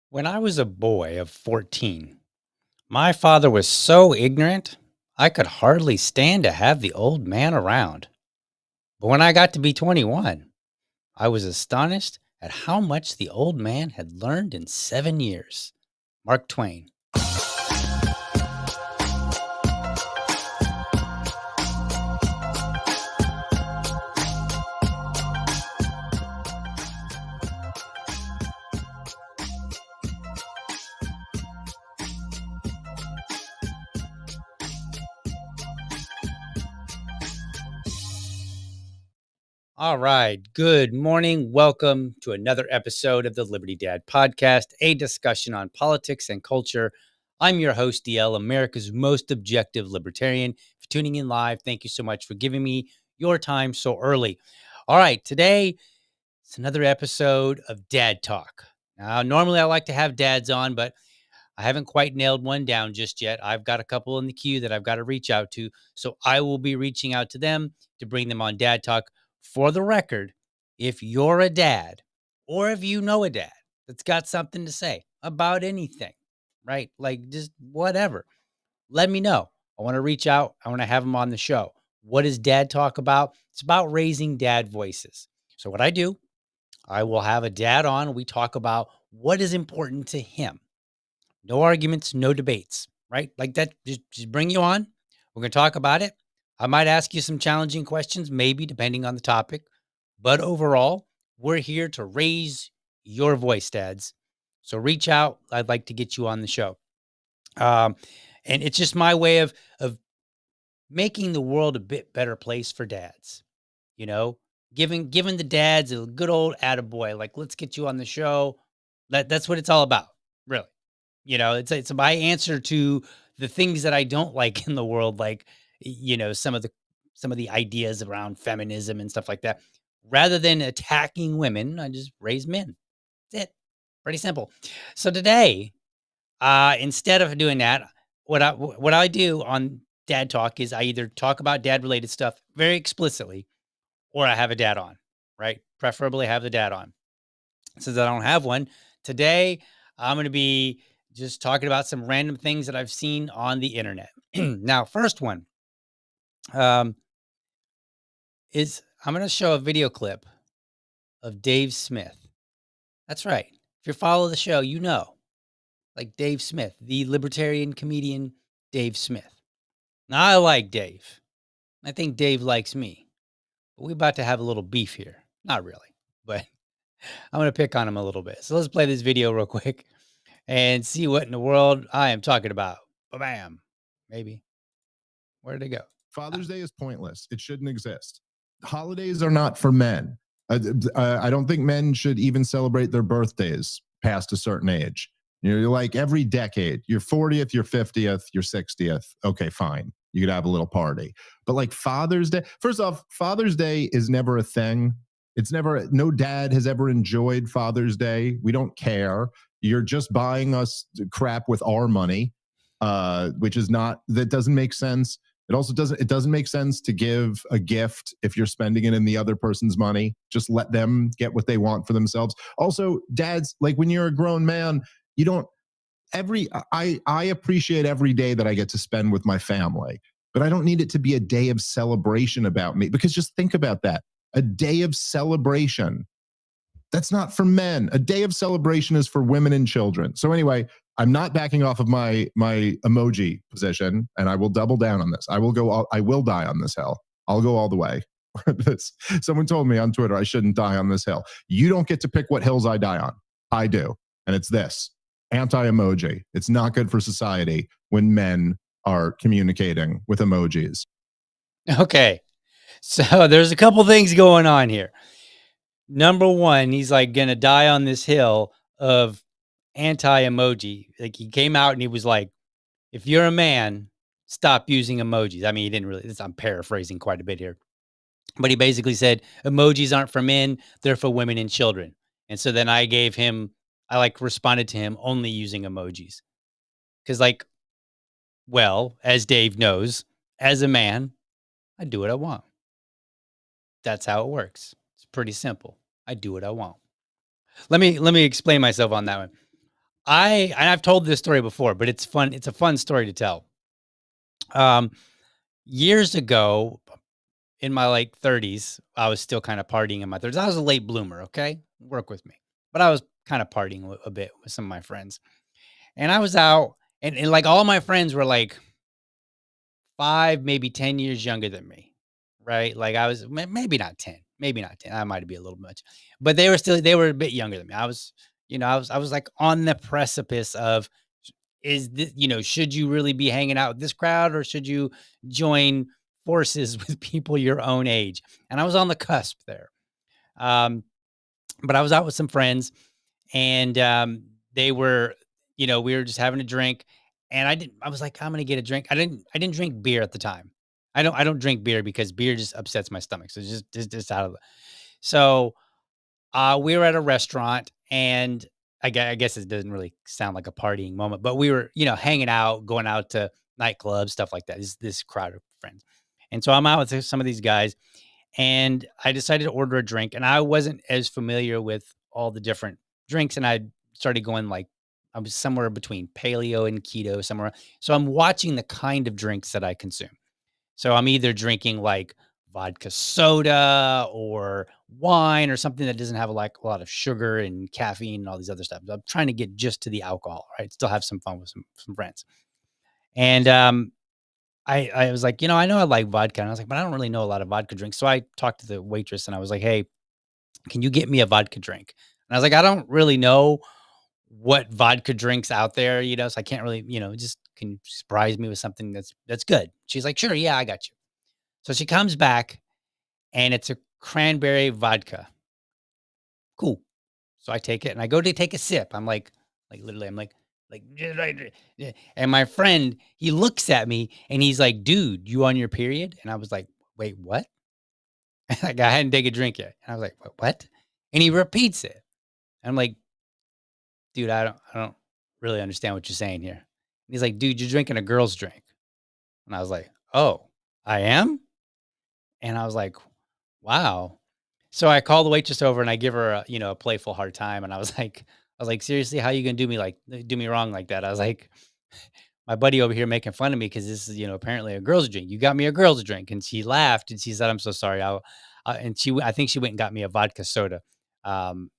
When I was a boy of 14, my father was so ignorant, I could hardly stand to have the old man around. But when I got to be 21, I was astonished at how much the old man had learned in 7 years. Mark Twain. All right. Good morning. Welcome to another episode of the Liberty Dad podcast, a discussion on politics and culture. I'm your host, DL, America's most objective libertarian. If you're tuning in live, thank you so much for giving me your time so early. All right. Today, it's another episode of Dad Talk. Now, normally I like to have dads on, but I haven't quite nailed one down just yet. I've got a couple in the queue that I've got to reach out to. So I will be reaching out to them to bring them on Dad Talk. For the record, if you're a dad or if you know a dad that's got something to say about anything, right? Like just whatever, let me know. I want to reach out. I want to have them on the show. What is Dad Talk about? It's about raising dad voices. So what I do, I will have a dad on. We talk about what is important to him. No arguments, no debates, right? Like that, just bring you on. We're going to talk about it. I might ask you some challenging questions, maybe depending on the topic. But overall, we're here to raise your voice, dads. So reach out. I'd like to get you on the show. And it's just my way of making the world a bit better place for dads. You know, giving the dads a good old attaboy. Like, let's get you on the show. That's what it's all about, really. You know, it's my answer to the things that I don't like in the world, like, you know, some of the ideas around feminism and stuff like that. Rather than attacking women, I just raise men. That's it. Pretty simple. So today, instead of doing that, what I do on Dad Talk is I either talk about dad related stuff very explicitly, or I have a dad on, right? Preferably have the dad on. Since I don't have one today, I'm going to be just talking about some random things that I've seen on the internet. Now, first one is I'm going to show a video clip of Dave Smith. That's right. If you follow the show, you know, like Dave Smith, the libertarian comedian Dave Smith. Now, I like Dave. I think Dave likes me. But we're about to have a little beef here. Not really, but I'm going to pick on him a little bit. So let's play this video real quick and see what in the world I am talking about. Bam. Maybe. Where did it go? Father's Day is pointless. It shouldn't exist. Holidays are not for men. I don't think men should even celebrate their birthdays past a certain age. You're like every decade, your 40th, your 50th, your 60th. Okay, fine. You could have a little party. But like Father's Day, first off, Father's Day is never a thing. It's never, no dad has ever enjoyed Father's Day. We don't care. You're just buying us crap with our money. which is not, that doesn't make sense. It doesn't make sense to give a gift if you're spending it in the other person's money. Just let them get what they want for themselves. Also, dads, like when you're a grown man, you don't every I appreciate every day that I get to spend with my family, but I don't need it to be a day of celebration about me, because just think about that. A day of celebration, that's not for men. A day of celebration is for women and children. So anyway, I'm not backing off of my emoji position, and I will double down on this. I will die on this hill. I'll go all the way. Someone told me on Twitter I shouldn't die on this hill. You don't get to pick what hills I die on. I do. And it's this: anti-emoji. It's not good for society when men are communicating with emojis. Okay. So there's a couple things going on here. Number one, he's like gonna die on this hill of anti-emoji. Like he came out and he was like, if you're a man, stop using emojis. I mean, he didn't really, I'm paraphrasing quite a bit here, but he basically said emojis aren't for men, they're for women and children. And so then I like responded to him only using emojis. Cause like, well, as Dave knows, as a man, I do what I want. That's how it works. It's pretty simple. I do what I want. Let me explain myself on that one. I've told this story before, but it's fun. It's a fun story to tell. Um, Years ago, in my like 30s, I was still kind of partying in my 30s. I was a late bloomer. Okay, work with me, but I was kind of partying a bit with some of my friends, and I was out, and like all my friends were like 5, maybe 10 years younger than me, right? Like I was maybe not 10, maybe not 10. I might be a little much, but they were a bit younger than me. I was like on the precipice of, is this, should you really be hanging out with this crowd or should you join forces with people your own age? And I was on the cusp there. Um, but I was out with some friends, and they were, we were just having a drink, and I was like, I'm gonna get a drink. I didn't drink beer at the time. I don't drink beer because beer just upsets my stomach. So it's just out of the, so we were at a restaurant, and I guess it doesn't really sound like a partying moment, but we were, hanging out, going out to nightclubs, stuff like that. This crowd of friends. And so I'm out with some of these guys, and I decided to order a drink, and I wasn't as familiar with all the different drinks, and I started going like, I was somewhere between paleo and keto somewhere. So I'm watching the kind of drinks that I consume. So I'm either drinking like vodka soda or wine or something that doesn't have like a lot of sugar and caffeine and all these other stuff. I'm trying to get just to the alcohol, right? Still have some fun with some friends. And I was like, I know I like vodka. And I was like, but I don't really know a lot of vodka drinks. So I talked to the waitress and I was like, hey, can you get me a vodka drink? And I was like, I don't really know what vodka drinks out there, so I can't really, just can you surprise me with something that's good. She's like, sure, yeah, I got you. So she comes back and it's a cranberry vodka. Cool. So I take it and I go to take a sip. I'm like literally, like, and my friend, he looks at me and he's like, dude, you on your period? And I was like, wait, what? Like I hadn't taken a drink yet. And I was like, what? And he repeats it. And I'm like, dude, I don't really understand what you're saying here. And he's like, dude, you're drinking a girl's drink. And I was like, oh, I am? And I was like, wow. So I call the waitress over and I give her a playful hard time. And I was like, seriously, how you gonna do me wrong like that? I was like, my buddy over here making fun of me because this is, apparently a girl's drink. You got me a girl's drink. And she laughed and she said, I'm so sorry. I think she went and got me a vodka soda, and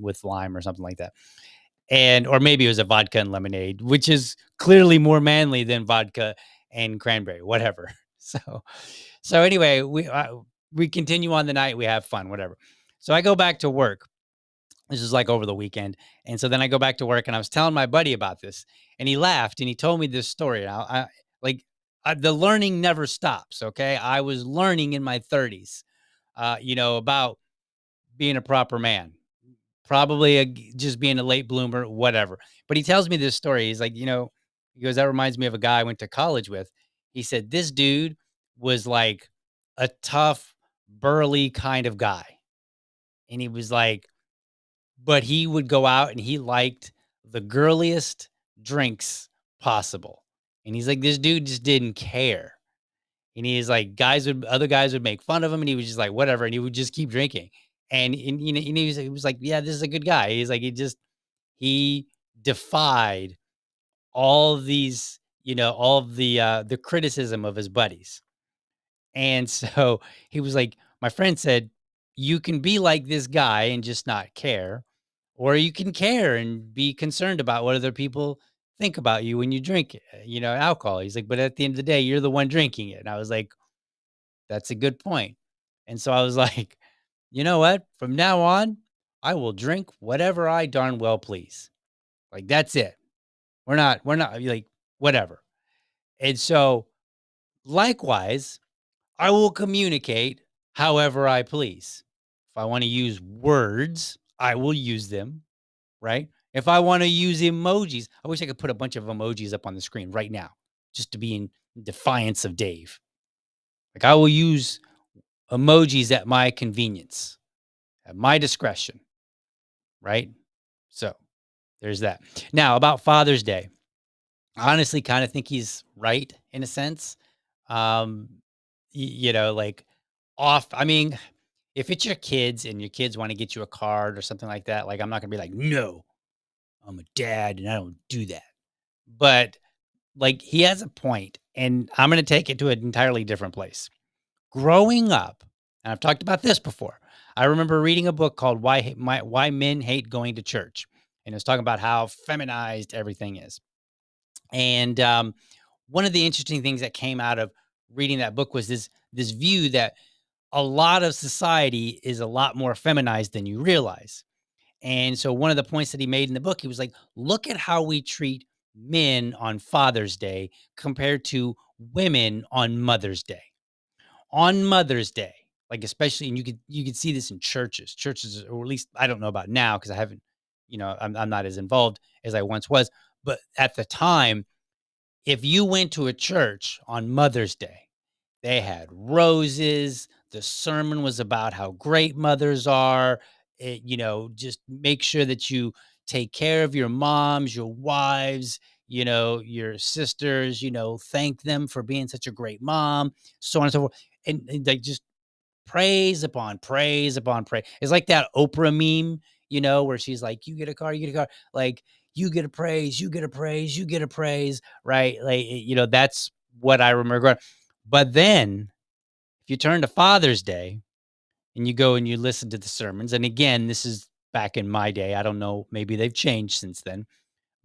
with lime or something like that. Or maybe it was a vodka and lemonade, which is clearly more manly than vodka and cranberry, whatever. So anyway, we continue on the night. We have fun, whatever. So I go back to work. This is like over the weekend. And so then I go back to work and I was telling my buddy about this and he laughed and he told me this story. And the learning never stops. Okay. I was learning in my 30s, about being a proper man, probably just being a late bloomer, whatever. But he tells me this story. He's like, he goes, that reminds me of a guy I went to college with. He said, this dude was like a tough, burly kind of guy. And he was like, but he would go out and he liked the girliest drinks possible. And he's like, this dude just didn't care. And he's like, other guys would make fun of him, and he was just like, whatever, and he would just keep drinking. And you know, and he was like, yeah, this is a good guy. He's like, he defied all of these, all of the criticism of his buddies. And so he was like, my friend said, you can be like this guy and just not care, or you can care and be concerned about what other people think about you when you drink, alcohol. He's like, but at the end of the day, you're the one drinking it. And I was like, that's a good point. And so I was like, you know what? From now on, I will drink whatever I darn well please. Like, that's it. We're not like, whatever. And so likewise, I will communicate however I please. If I want to use words, I will use them, right? If I want to use emojis, I wish I could put a bunch of emojis up on the screen right now just to be in defiance of Dave. Like, I will use emojis at my convenience, at my discretion, right? So there's that. Now, about Father's Day, I honestly kind of think he's right in a sense. Um, like I mean, if it's your kids and your kids want to get you a card or something like that, like, I'm not gonna be like, no, I'm a dad and I don't do that. But like, he has a point, and I'm gonna take it to an entirely different place. Growing up, and I've talked about this before, I remember reading a book called Why Men Hate Going to Church. And it was talking about how feminized everything is. And one of the interesting things that came out of reading that book was this view that a lot of society is a lot more feminized than you realize. And so one of the points that he made in the book, he was like, look at how we treat men on Father's Day compared to women on Mother's Day. On Mother's Day, like, especially, and you could see this in churches, or at least I don't know about now because I haven't, I'm not as involved as I once was. But at the time, if you went to a church on Mother's Day, they had roses. The sermon was about how great mothers are. Just make sure that you take care of your moms, your wives, your sisters, thank them for being such a great mom, so on and so forth. And like, just praise upon praise upon praise. It's like that Oprah meme, where she's like, you get a car, you get a car. Like, you get a praise, you get a praise, you get a praise, right? Like, that's what I remember growing. But then if you turn to Father's Day and you go and you listen to the sermons, and again, this is back in my day. I don't know, maybe they've changed since then.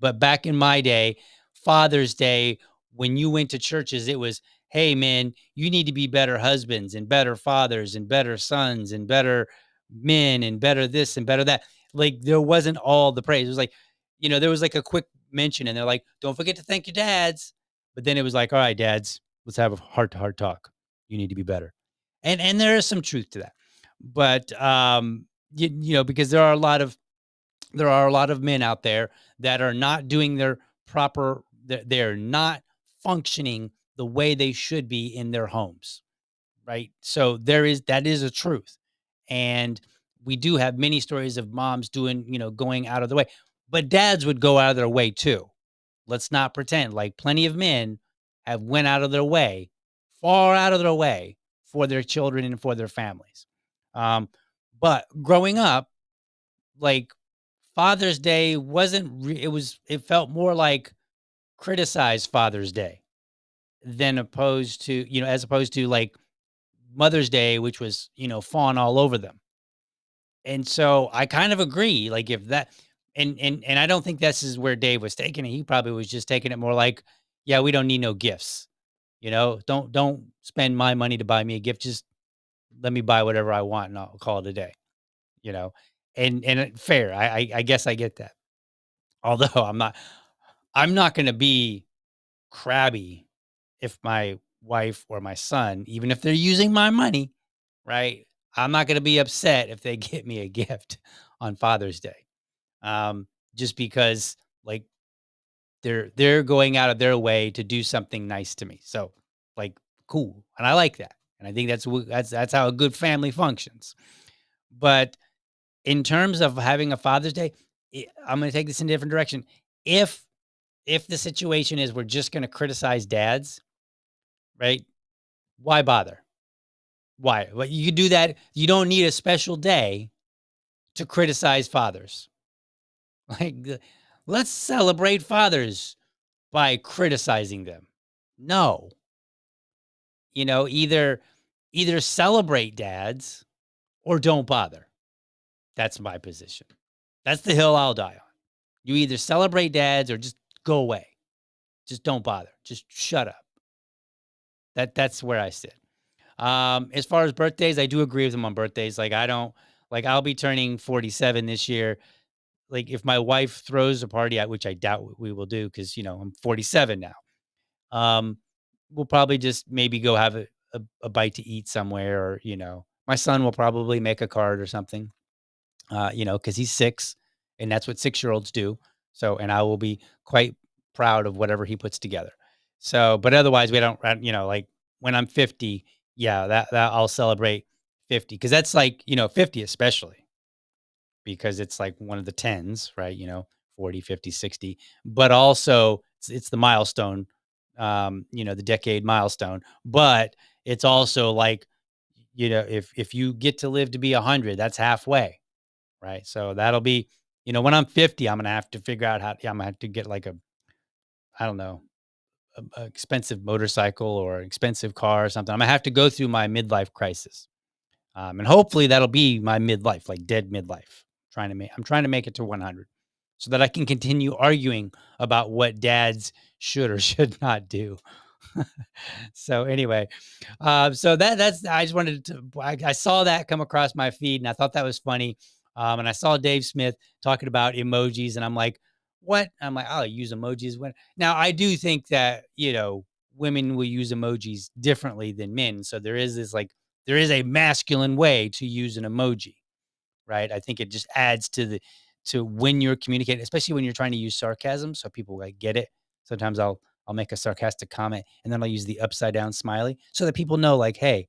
But back in my day, Father's Day, when you went to churches, it was, hey, man, you need to be better husbands and better fathers and better sons and better men and better this and better that. Like, there wasn't all the praise. It was like, there was like a quick mention, and they're like, don't forget to thank your dads. But then it was like, all right, dads, let's have a heart to heart talk. You need to be better. And there is some truth to that. But because there are a lot of men out there that are not doing their proper, they're not functioning the way they should be in their homes, right? So that is a truth. And we do have many stories of moms going out of the way, but dads would go out of their way too. Let's not pretend. Like, plenty of men have went out of their way, far out of their way, for their children and for their families. Um, but growing up, like, Father's Day it felt more like criticized Father's Day than opposed to, as opposed to like Mother's Day, which was, fawn all over them. And so I kind of agree. Like, if that, and I don't think this is where Dave was taking it. He probably was just taking it more like, yeah, we don't need no gifts. Don't spend my money to buy me a gift. Just let me buy whatever I want and I'll call it a day. You know, fair. I guess I get that. Although I'm not gonna be crabby if my wife or my son, even if they're using my money, right? I'm not gonna be upset if they get me a gift on Father's Day. Um, just because, like, they're going out of their way to do something nice to me. So, like, cool. And I like that. And I think that's how a good family functions. But in terms of having a Father's Day, I'm gonna take this in a different direction. If if the situation is we're just going to criticize dads, right? Why bother? Why? Well, you do that. You don't need a special day to criticize fathers. Like, let's celebrate fathers by criticizing them. No, either celebrate dads or don't bother. That's my position. That's the hill I'll die on. You either celebrate dads or just go away. Just don't bother. Just shut up. That's where I sit. As far as birthdays, I do agree with them on birthdays. Like I don't like I'll be turning 47 this year. Like if my wife throws a party at which I doubt we will do because I'm 47 now. Um, we'll probably just maybe go have a bite to eat somewhere, or my son will probably make a card or something. Because he's 6, and that's what 6-year-olds do. So, and I will be quite proud of whatever he puts together. So, but otherwise, we don't, like when I'm 50, yeah, that I'll celebrate 50 because that's like 50 especially because it's like one of the tens, right? 40, 50, 60, but also it's the milestone, the decade milestone, but it's also like, if you get to live to be 100, that's halfway, right? So that'll be, when I'm 50, I'm gonna have to figure out how. Yeah, I'm gonna have to get like I don't know, a expensive motorcycle or an expensive car or something. I'm gonna have to go through my midlife crisis, and hopefully that'll be my midlife, like dead midlife. I'm trying to make it to 100, so that I can continue arguing about what dads should or should not do. So anyway, so that's I just wanted to. I saw that come across my feed, and I thought that was funny. And I saw Dave Smith talking about emojis, and I'm like, what? I'm like, I'll use emojis when. Now I do think that women will use emojis differently than men. So there is a masculine way to use an emoji, right? I think it just adds to when you're communicating, especially when you're trying to use sarcasm, so people like get it. Sometimes I'll make a sarcastic comment and then I'll use the upside down smiley so that people know, like, hey,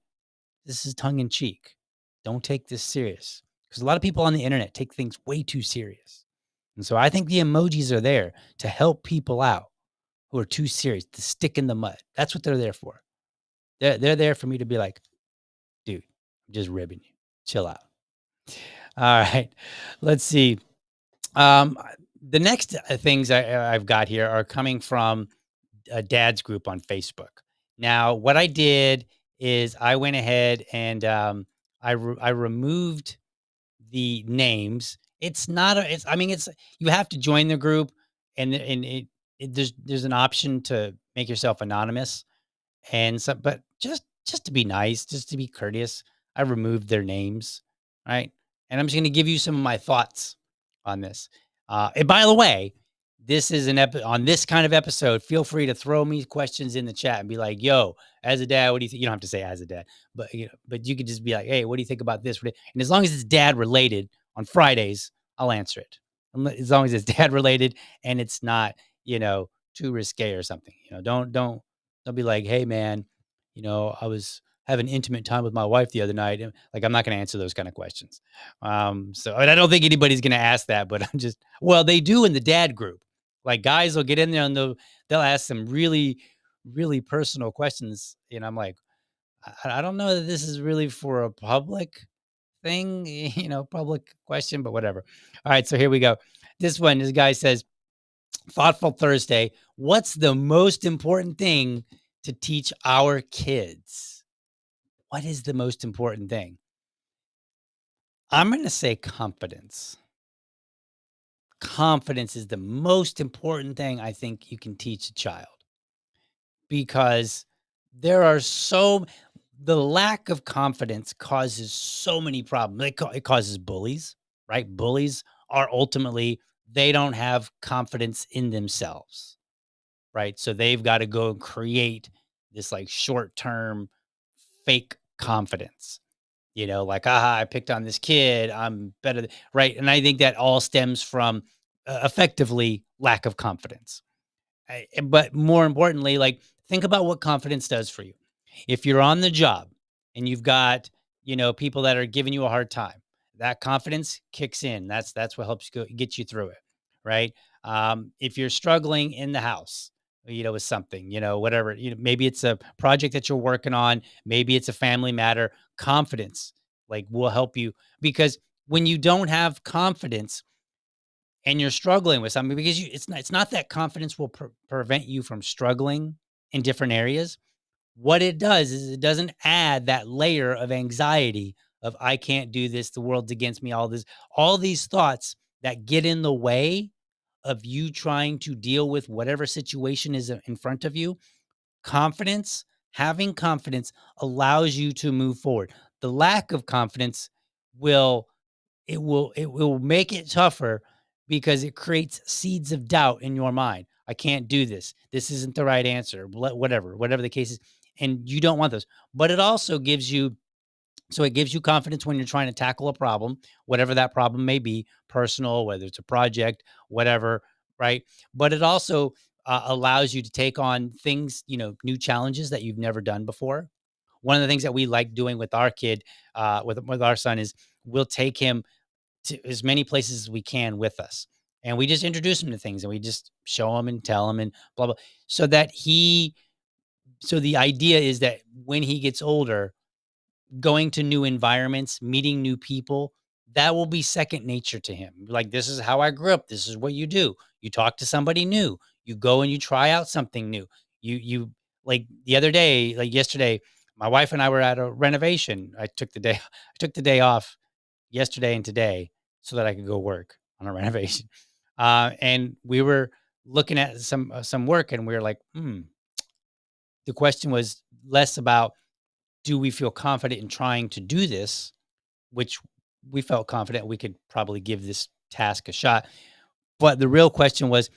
this is tongue in cheek. Don't take this serious. Because a lot of people on the internet take things way too serious. And so I think the emojis are there to help people out who are too serious, to stick in the mud. That's what they're there for. They're there for me to be like, dude, I'm just ribbing you. Chill out. All right. Let's see. Um, the next things I've got here are coming from a dad's group on Facebook. Now, what I did is I went ahead and I removed the names. It's not a. It's I mean, it's you have to join the group, and there's an option to make yourself anonymous. And so, but just to be nice, just to be courteous, I removed their names, right? And I'm just going to give you some of my thoughts on this. And by the way, this is on this kind of episode. Feel free to throw me questions in the chat and be like, "Yo, as a dad, what do you think?" You don't have to say as a dad, but but you could just be like, "Hey, what do you think about this?" And as long as it's dad related on Fridays, I'll answer it. As long as it's dad related and it's not, too risque or something. Don't be like, "Hey, man, I was having intimate time with my wife the other night." And like, I'm not going to answer those kind of questions. So and I don't think anybody's going to ask that, but well, they do in the dad group. Like guys will get in there and they'll ask some really, really personal questions. And I'm like, I don't know that this is really for a public thing, public question, but whatever. All right. So here we go. This guy says, Thoughtful Thursday. What's the most important thing to teach our kids? What is the most important thing? I'm going to say confidence. Confidence is the most important thing I think you can teach a child because there are the lack of confidence causes so many problems. It causes bullies, right? Bullies are ultimately, they don't have confidence in themselves, right? So they've got to go and create this like short-term fake confidence. Like, I picked on this kid, I'm better, right? And I think that all stems from effectively lack of confidence. But more importantly, like, think about what confidence does for you. If you're on the job and you've got, people that are giving you a hard time, that confidence kicks in. That's what helps get you through it, right? If you're struggling in the house, with something, whatever, maybe it's a project that you're working on, maybe it's a family matter, confidence like will help you because when you don't have confidence and you're struggling with something because it's not that confidence will prevent you from struggling in different areas. What it does is it doesn't add that layer of anxiety of I can't do this, the world's against me, all these thoughts that get in the way of you trying to deal with whatever situation is in front of you. Confidence, having confidence allows you to move forward. The lack of confidence will it will make it tougher because it creates seeds of doubt in your mind. I can't do this. This isn't the right answer. Whatever the case is, and you don't want those. But it also gives you it gives you confidence when you're trying to tackle a problem, whatever that problem may be, personal, whether it's a project, whatever, right? But it also allows you to take on things, new challenges that you've never done before. One of the things that we like doing with our kid, with our son, is we'll take him to as many places as we can with us. And we just introduce him to things and we just show him and tell him and blah, blah. So that so the idea is that when he gets older, going to new environments, meeting new people, that will be second nature to him. Like, this is how I grew up. This is what you do. You talk to somebody new. You go and you try out something new. You like the other day, like yesterday, my wife and I were at a renovation. I took the day, I took the day off yesterday and today so that I could go work on a renovation. And we were looking at some work, and we were like, The question was less about do we feel confident in trying to do this, which we felt confident we could probably give this task a shot. But the real question was,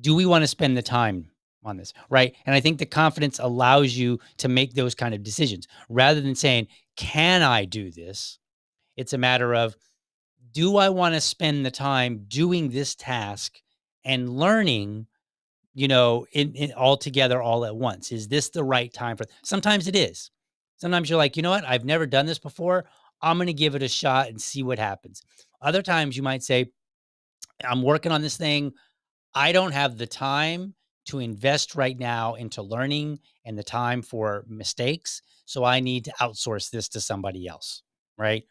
do we want to spend the time on this? Right. And I think the confidence allows you to make those kind of decisions rather than saying, can I do this? It's a matter of, do I want to spend the time doing this task and learning, in all together all at once? Is this the right time for sometimes it is. Sometimes you're like, you know what? I've never done this before. I'm going to give it a shot and see what happens. Other times you might say, I'm working on this thing. I don't have the time to invest right now into learning and the time for mistakes. So I need to outsource this to somebody else. Right.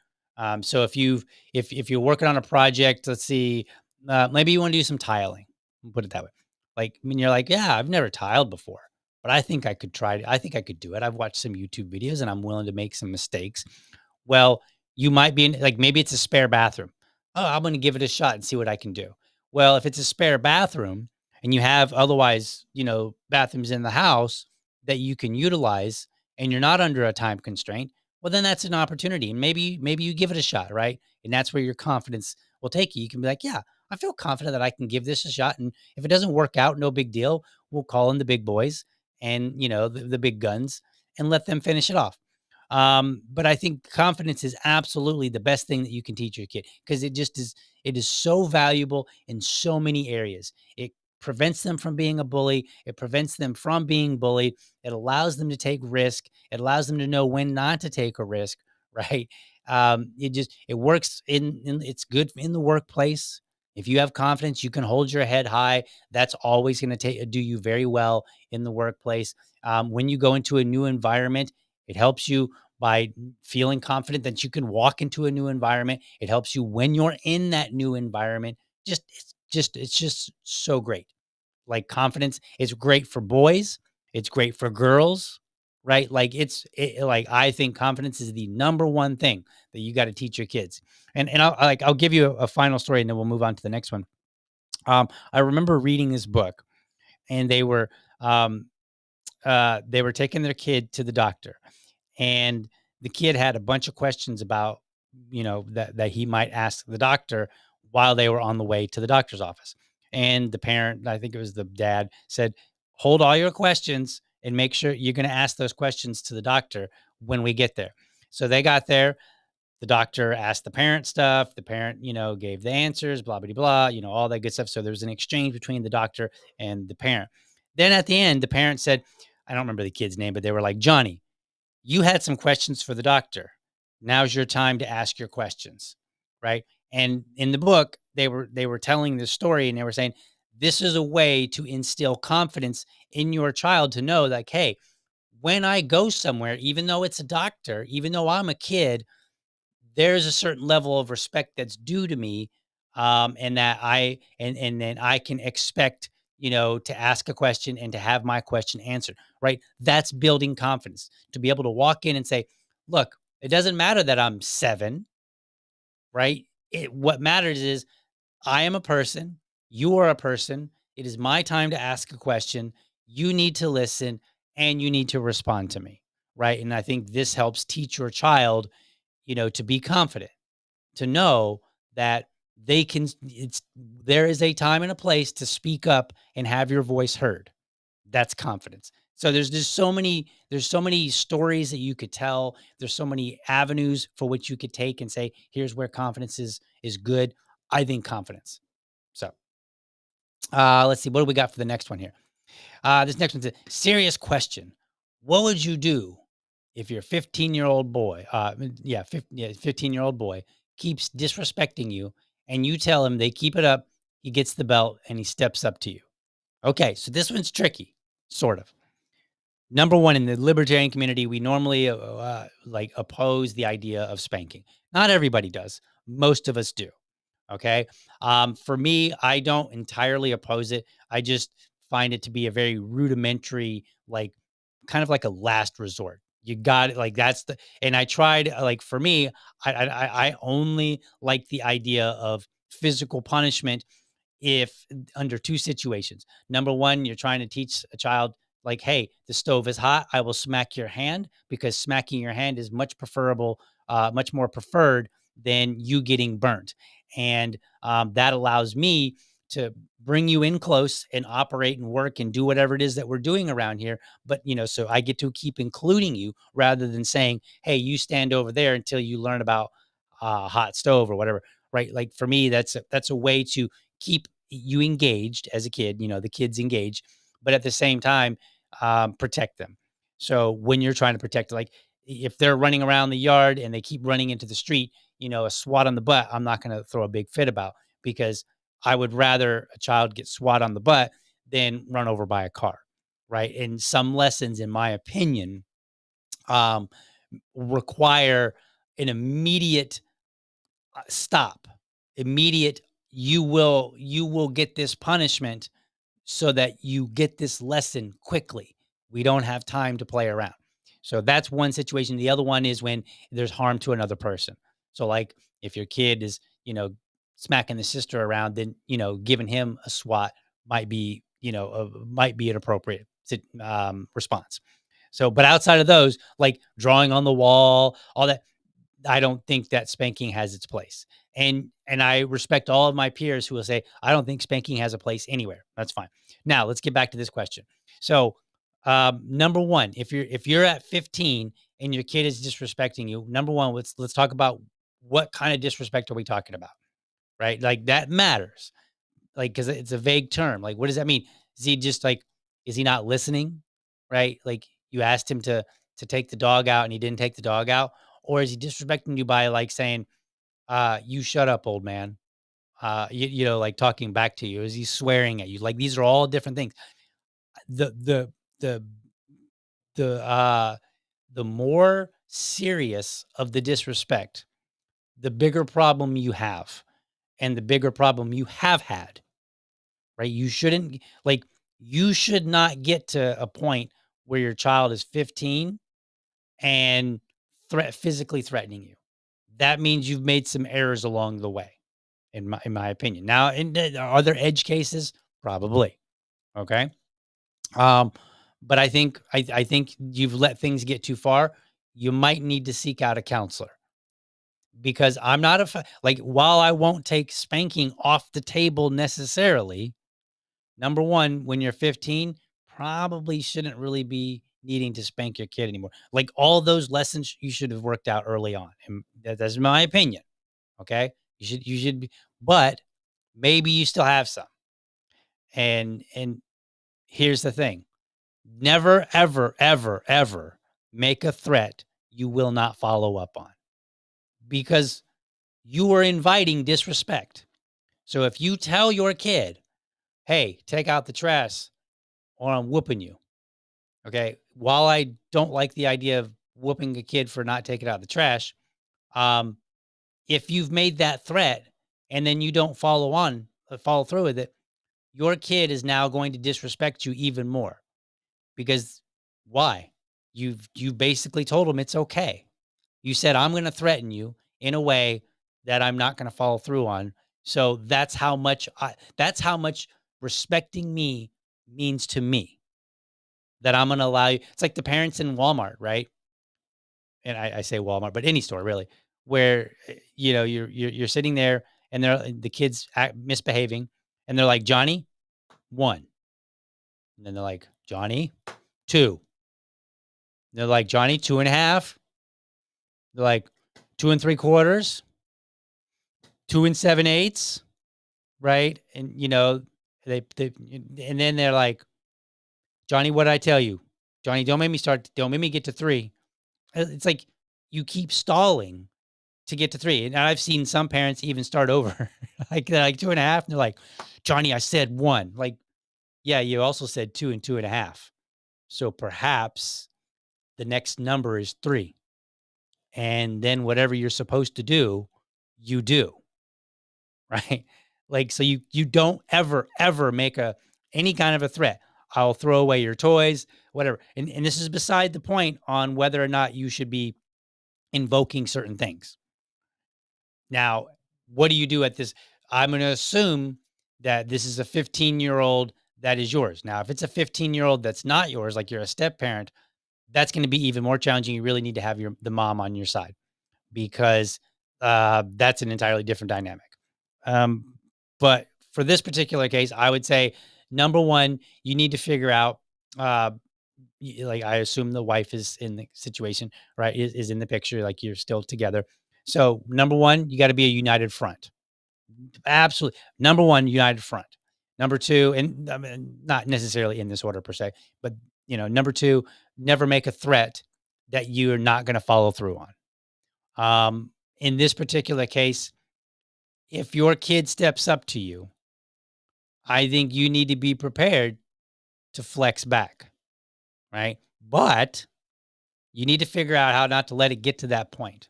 So if you're working on a project, let's see, maybe you want to do some tiling, put it that way. Like, I mean, you're like, yeah, I've never tiled before, but I think I could try it. I think I could do it. I've watched some YouTube videos and I'm willing to make some mistakes. Well, you might be in, like, maybe it's a spare bathroom. Oh, I'm going to give it a shot and see what I can do. Well, if it's a spare bathroom and you have otherwise, bathrooms in the house that you can utilize and you're not under a time constraint, well, then that's an opportunity. And maybe you give it a shot, right? And that's where your confidence will take you. You can be like, yeah, I feel confident that I can give this a shot. And if it doesn't work out, no big deal. We'll call in the big boys and, the big guns and let them finish it off. But I think confidence is absolutely the best thing that you can teach your kid because it is so valuable in so many areas. It prevents them from being a bully. It prevents them from being bullied. It allows them to take risk. It allows them to know when not to take a risk, right? It works it's good in the workplace. If you have confidence, you can hold your head high. That's always going to do you very well in the workplace. When you go into a new environment, it helps you by feeling confident that you can walk into a new environment. It helps you when you're in that new environment. It's just so great. Like, confidence is great for boys. It's great for girls, right? Like, like, I think confidence is the number one thing that you got to teach your kids. And I'll give you a final story and then we'll move on to the next one. I remember reading this book and um, they were taking their kid to the doctor, and the kid had a bunch of questions about, that he might ask the doctor while they were on the way to the doctor's office. And the parent, I think it was the dad, said, hold all your questions and make sure you're going to ask those questions to the doctor when we get there. So they got there. The doctor asked the parent stuff. The parent, gave the answers, blah, blah, blah, all that good stuff. So there was an exchange between the doctor and the parent. Then at the end, the parent said, I don't remember the kid's name, but they were like, Johnny, you had some questions for the doctor. Now's your time to ask your questions, right? And in the book, they were telling this story and they were saying This is a way to instill confidence in your child to know, like, hey, when I go somewhere, even though it's a doctor, even though I'm a kid, there's a certain level of respect that's due to me, and that and then I can expect, to ask a question and to have my question answered, right? That's building confidence, to be able to walk in and say, look, it doesn't matter that I'm 7, right? What matters is I am a person, you are a person. It is my time to ask a question. You need to listen and you need to respond to me, right? And I think this helps teach your child, to be confident, to know that there is a time and a place to speak up and have your voice heard. That's confidence. So there's so many stories that you could tell. There's so many avenues for which you could take and say, here's where confidence is good. I think confidence. So let's see. What do we got for the next one here? This next one's a serious question. What would you do if your 15-year-old boy, 15-year-old boy keeps disrespecting you and you tell him they keep it up, he gets the belt and he steps up to you? Okay, so this one's tricky, sort of. Number one, in the libertarian community, we normally like oppose the idea of spanking. Not everybody does. Most of us do. Okay. For me, I don't entirely oppose it. I just find it to be a very rudimentary, like kind of like a last resort. You got it. Like that's and I tried, like for me, I only like the idea of physical punishment if under two situations. Number one, you're trying to teach a child, like, hey, the stove is hot. I will smack your hand, because smacking your hand is much preferable, much more preferred than you getting burnt. And that allows me to bring you in close and operate and work and do whatever it is that we're doing around here. But, so I get to keep including you rather than saying, hey, you stand over there until you learn about hot stove or whatever. Right. Like for me, that's a way to keep you engaged as a kid, the kids engaged, but at the same time, protect them. So when you're trying to protect, like if they're running around the yard and they keep running into the street, a swat on the butt, I'm not going to throw a big fit about, because I would rather a child get swat on the butt than run over by a car. Right. And some lessons, in my opinion, um, require an immediate stop, immediate, you will get this punishment so that you get this lesson quickly. We don't have time to play around. So that's one situation. The other one is when there's harm to another person. So like if your kid is, smacking the sister around, then, giving him a swat might be an appropriate response. So, but outside of those, like drawing on the wall, all that, I don't think that spanking has its place. And I respect all of my peers who will say, I don't think spanking has a place anywhere. That's fine. Now let's get back to this question. So, number one, if you're at 15 and your kid is disrespecting you, number one, let's talk about what kind of disrespect are we talking about, right? Like that matters. Like, because it's a vague term. Like, what does that mean? Is he just like, is he not listening? Right? Like you asked him to take the dog out and he didn't take the dog out, or is he disrespecting you by like saying, you shut up, old man? Like talking back to you. Is he swearing at you? Like these are all different things. The the the the the more serious of the disrespect, the bigger problem you have, and the bigger problem you have had. Right? You should not get to a point where your child is 15 and physically threatening you. That means you've made some errors along the way, in my opinion. Now, are there edge cases? Probably. Okay. Um, but I think you've let things get too far. You might need to seek out a counselor, because I'm not like, while I won't take spanking off the table necessarily. Number one, when you're 15, probably shouldn't really be needing to spank your kid anymore. Like all those lessons you should have worked out early on. And that's my opinion. Okay. You should be, but maybe you still have some. And here's the thing. Never, ever, ever, ever make a threat you will not follow up on, because you are inviting disrespect. So if you tell your kid, hey, take out the trash or I'm whooping you. Okay. While I don't like the idea of whooping a kid for not taking out the trash, um, if you've made that threat and then you don't follow through with it, your kid is now going to disrespect you even more because why? You basically told them it's okay. You said I'm going to threaten you in a way that I'm not going to follow through on. So that's how much respecting me means to me that I'm going to allow you. It's like the parents in Walmart, right? And I say Walmart, but any store really, where you're sitting there and the kids misbehaving, and they're like Johnny 1, and then they're like Johnny 2, they're like Johnny 2.5, they're like 2 3/4, 2 7/8, right? And they and then they're like Johnny, what did I tell you? Johnny, don't make me get to 3. It's like you keep stalling to get to 3. And I've seen some parents even start over. Like, they're like 2.5, and they're like, "Johnny, I said 1." Like, "Yeah, you also said 2 and 2.5. So perhaps the next number is 3. And then whatever you're supposed to do, you do." Right? Like, so you don't ever make any kind of a threat. "I'll throw away your toys," whatever. And this is beside the point on whether or not you should be invoking certain things. Now, what do you do at this? I'm going to assume that this is a 15-year-old that is yours. Now, if it's a 15-year-old that's not yours, like you're a step parent, that's going to be even more challenging. You really need to have the mom on your side because that's an entirely different dynamic. Um, but for this particular case, I would say number one, you need to figure out. Uh, like I assume the wife is in the situation, right? Is in the picture, like you're still together. So number one, you got to be a united front. Absolutely. Number one, united front. Number two, and I mean, not necessarily in this order per se, but number two, never make a threat that you're not going to follow through on. In this particular case, if your kid steps up to you, I think you need to be prepared to flex back, right? But you need to figure out how not to let it get to that point.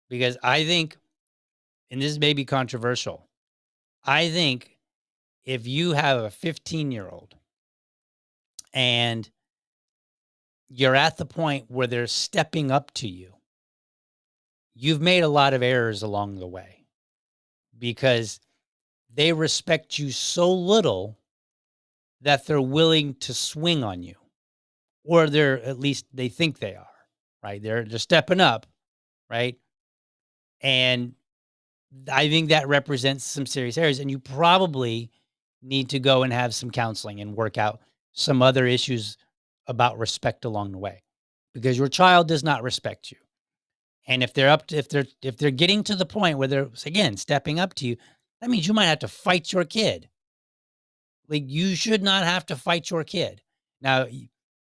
Because I think, and this may be controversial, I think if you have a 15-year-old and you're at the point where they're stepping up to you, you've made a lot of errors along the way because they respect you so little that they're willing to swing on you, or they're at least they think they are, right? They're stepping up, right? And I think that represents some serious areas, and you probably need to go and have some counseling and work out some other issues about respect along the way, because your child does not respect you. And if they're getting to the point where they're again stepping up to you, that means you might have to fight your kid. Like, you should not have to fight your kid. Now,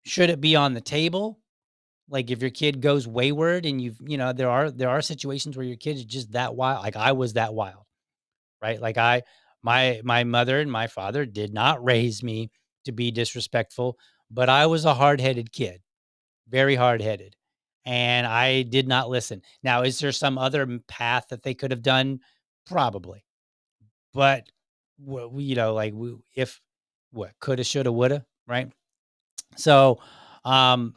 should it be on the table? Like, if your kid goes wayward and there are situations where your kid is just that wild. Like, I was that wild, right? Like, my mother and my father did not raise me to be disrespectful, but I was a hard-headed kid, very hard-headed, and I did not listen. Now, is there some other path that they could have done? Probably, but like if what coulda, shoulda, woulda, right? So, um,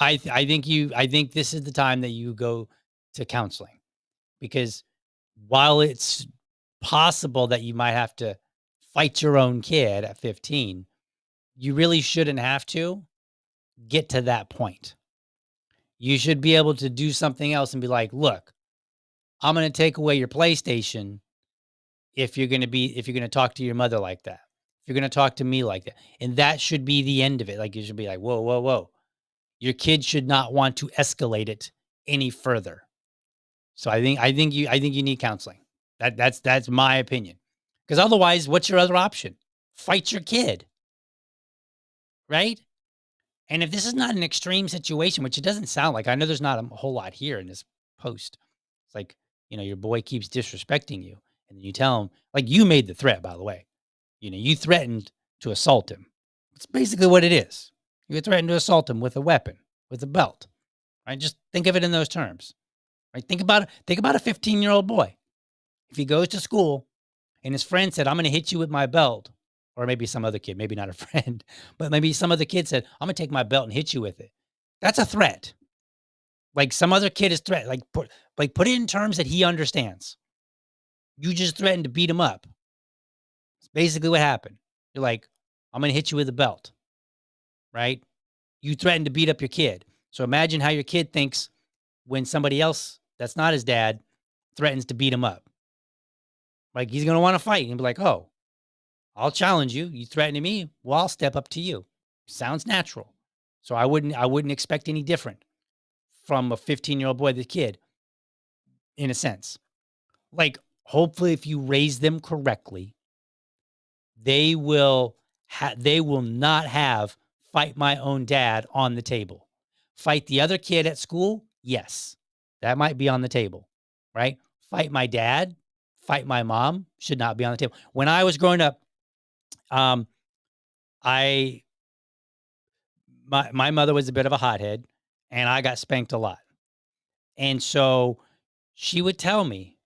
I think this is the time that you go to counseling, because while it's possible that you might have to fight your own kid at 15, you really shouldn't have to get to that point. You should be able to do something else and be like, "Look, I'm going to take away your PlayStation if you're going to talk to your mother like that. If you're going to talk to me like that." And that should be the end of it. Like, you should be like, "Whoa, whoa, whoa." Your kid should not want to escalate it any further. So I think you need counseling. That's my opinion. Because otherwise, what's your other option? Fight your kid, right? And if this is not an extreme situation, which it doesn't sound like, I know there's not a whole lot here in this post. It's like, your boy keeps disrespecting you, and then you tell him, like, you made the threat, by the way. You threatened to assault him. It's basically what it is. You threatened to assault him with a weapon, with a belt. Right? Just think of it in those terms. Right? Think about a 15-year-old boy. If he goes to school and his friend said, "I'm going to hit you with my belt," or maybe some other kid, maybe not a friend, but maybe some other kid said, "I'm going to take my belt and hit you with it." That's a threat. Like some other kid is threat. Put it in terms that he understands. You just threatened to beat him up. It's basically what happened. You're like, "I'm going to hit you with a belt," right? You threatened to beat up your kid. So imagine how your kid thinks when somebody else that's not his dad threatens to beat him up. Like he's going to want to fight and be like, "Oh, I'll challenge you. You threaten me, well, I'll step up to you." Sounds natural. So I wouldn't expect any different from a 15-year-old boy, the kid, in a sense. Like, hopefully, if you raise them correctly, they will not have fight my own dad on the table. Fight the other kid at school? Yes. That might be on the table, right? Fight my dad, fight my mom should not be on the table. When I was growing up, um, I my mother was a bit of a hothead and I got spanked a lot. And so she would tell me,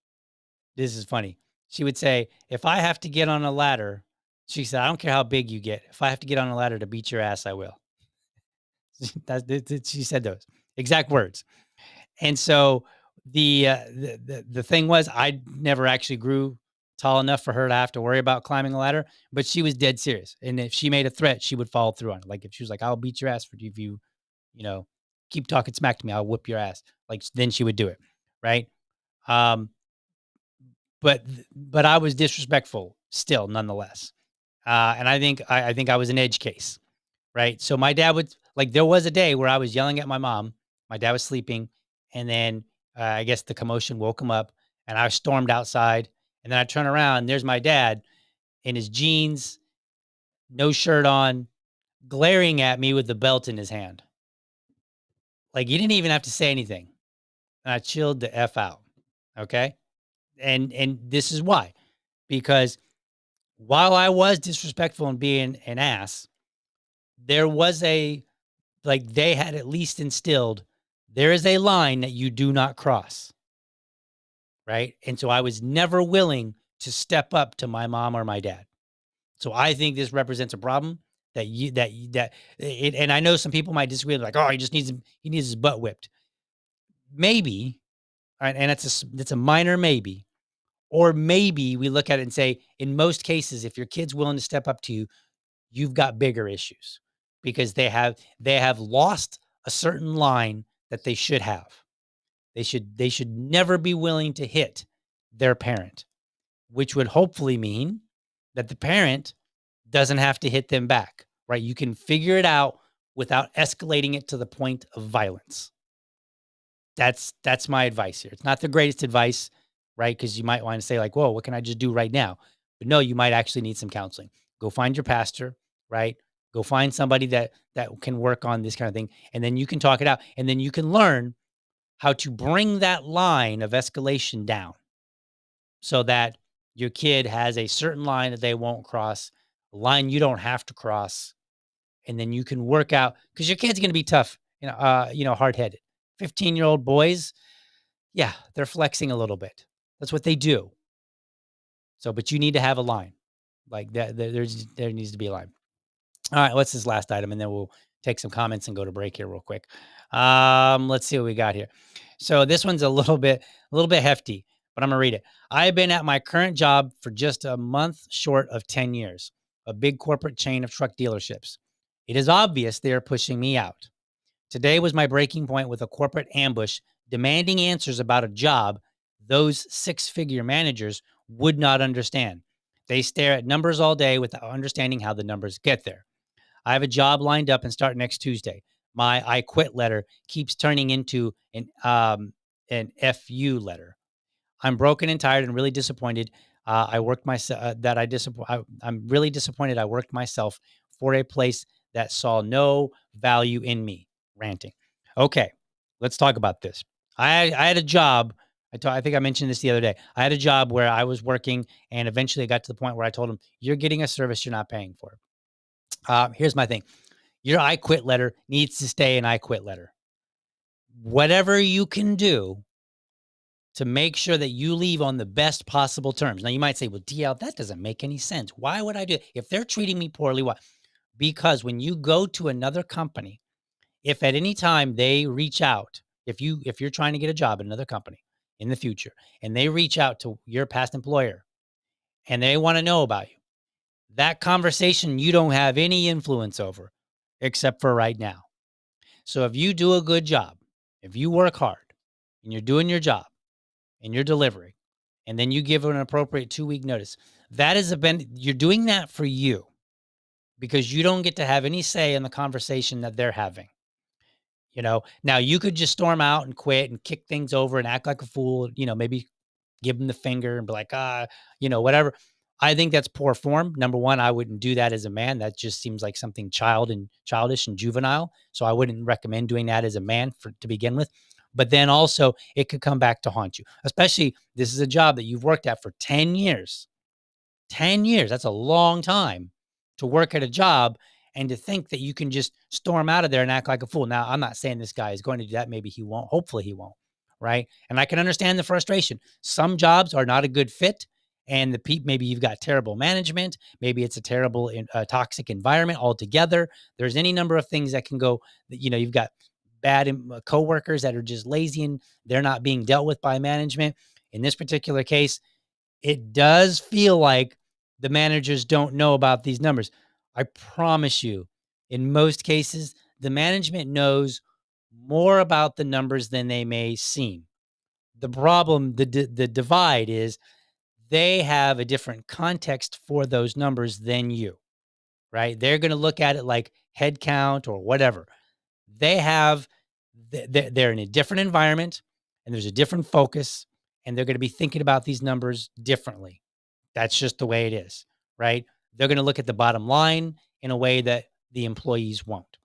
this is funny. She would say, "If I have to get on a ladder," she said, "I don't care how big you get. If I have to get on a ladder to beat your ass, I will." She said those exact words. And so the thing was, I never actually grew tall enough for her to have to worry about climbing a ladder, but she was dead serious. And if she made a threat, she would follow through on it. Like if she was like, "I'll beat your ass for if you know, keep talking smack to me, I'll whip your ass." Like then she would do it, right? Um, but I was disrespectful still, nonetheless. And I think I was an edge case, right? So my dad would like there was a day where I was yelling at my mom. My dad was sleeping, and then I guess the commotion woke him up, and I stormed outside. And then I turn around, and there's my dad in his jeans, no shirt on, glaring at me with the belt in his hand. Like he didn't even have to say anything. And I chilled the F out. Okay. And this is why. Because while I was disrespectful and being an ass, there was they had at least instilled, there is a line that you do not cross. Right. And so I was never willing to step up to my mom or my dad. So I think this represents a problem and I know some people might disagree, like, "Oh, he needs his butt whipped." Maybe, and it's a minor maybe. Or maybe we look at it and say, in most cases, if your kid's willing to step up to you, you've got bigger issues because they have lost a certain line that they should have. They should never be willing to hit their parent, which would hopefully mean that the parent doesn't have to hit them back, right? You can figure it out without escalating it to the point of violence. That's my advice here. It's not the greatest advice, right? Because you might want to say like, "Whoa, what can I just do right now?" But no, you might actually need some counseling. Go find your pastor, right? Go find somebody that can work on this kind of thing, and then you can talk it out, and then you can learn how to bring that line of escalation down so that your kid has a certain line that they won't cross, a line you don't have to cross, and then you can work out because your kid's going to be tough, hard headed. 15-year-old boys, yeah, they're flexing a little bit. That's what they do. So, but you need to have a line like that. There needs to be a line. All right, what's this last item, and then we'll take some comments and go to break here real quick. Let's see what we got here. So this one's a little bit hefty, but I'm gonna read it. I've been at my current job for just a month short of 10 years, a big corporate chain of truck dealerships. It is obvious they are pushing me out. Today was my breaking point with a corporate ambush demanding answers about a job those six-figure managers would not understand. They stare at numbers all day without understanding how the numbers get there. I have a job lined up and start next Tuesday. My I quit letter keeps turning into an FU letter. I'm broken and tired and really disappointed. I worked myself that I disappoint. I'm really disappointed. I worked myself for a place that saw no value in me. Ranting. Okay, let's talk about this. I had a job I think I mentioned this the other day. I had a job where I was working, and eventually it got to the point where I told them, "You're getting a service you're not paying for." Here's my thing: your "I quit" letter needs to stay an "I quit" letter. Whatever you can do to make sure that you leave on the best possible terms. Now, you might say, "Well, DL, that doesn't make any sense. Why would I do it? If they're treating me poorly, why?" Because when you go to another company, if at any time they reach out, if you're trying to get a job at another company in the future and they reach out to your past employer and they want to know about you, that conversation you don't have any influence over except for right now. So if you do a good job, if you work hard and you're doing your job and you're delivering, and then you give an appropriate 2-week notice, that is you're doing that for you because you don't get to have any say in the conversation that they're having. Now you could just storm out and quit and kick things over and act like a fool, maybe give them the finger and be like, whatever. I think that's poor form. Number one, I wouldn't do that as a man. That just seems like something childish and juvenile. So I wouldn't recommend doing that as a man to begin with. But then also it could come back to haunt you, especially this is a job that you've worked at for 10 years. 10 years, that's a long time to work at a job and to think that you can just storm out of there and act like a fool. Now, I'm not saying this guy is going to do that. Maybe he won't. Hopefully he won't. Right. And I can understand the frustration. Some jobs are not a good fit. And maybe you've got terrible management. Maybe it's a terrible, toxic environment altogether. There's any number of things that can go, you've got bad coworkers that are just lazy and they're not being dealt with by management. In this particular case, it does feel like the managers don't know about these numbers. I promise you, in most cases, the management knows more about the numbers than they may seem. The problem, the divide is they have a different context for those numbers than you, right? They're going to look at it like head count or whatever. They have, they're in a different environment and there's a different focus and they're going to be thinking about these numbers differently. That's just the way it is, right? They're going to look at the bottom line in a way that the employees won't.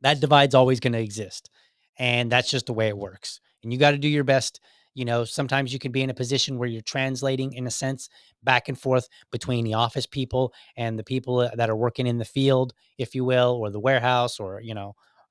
That divide's always going to exist. And that's just the way it works. And you got to do your best. Sometimes you can be in a position where you're translating, in a sense, back and forth between the office people and the people that are working in the field, if you will, or the warehouse or,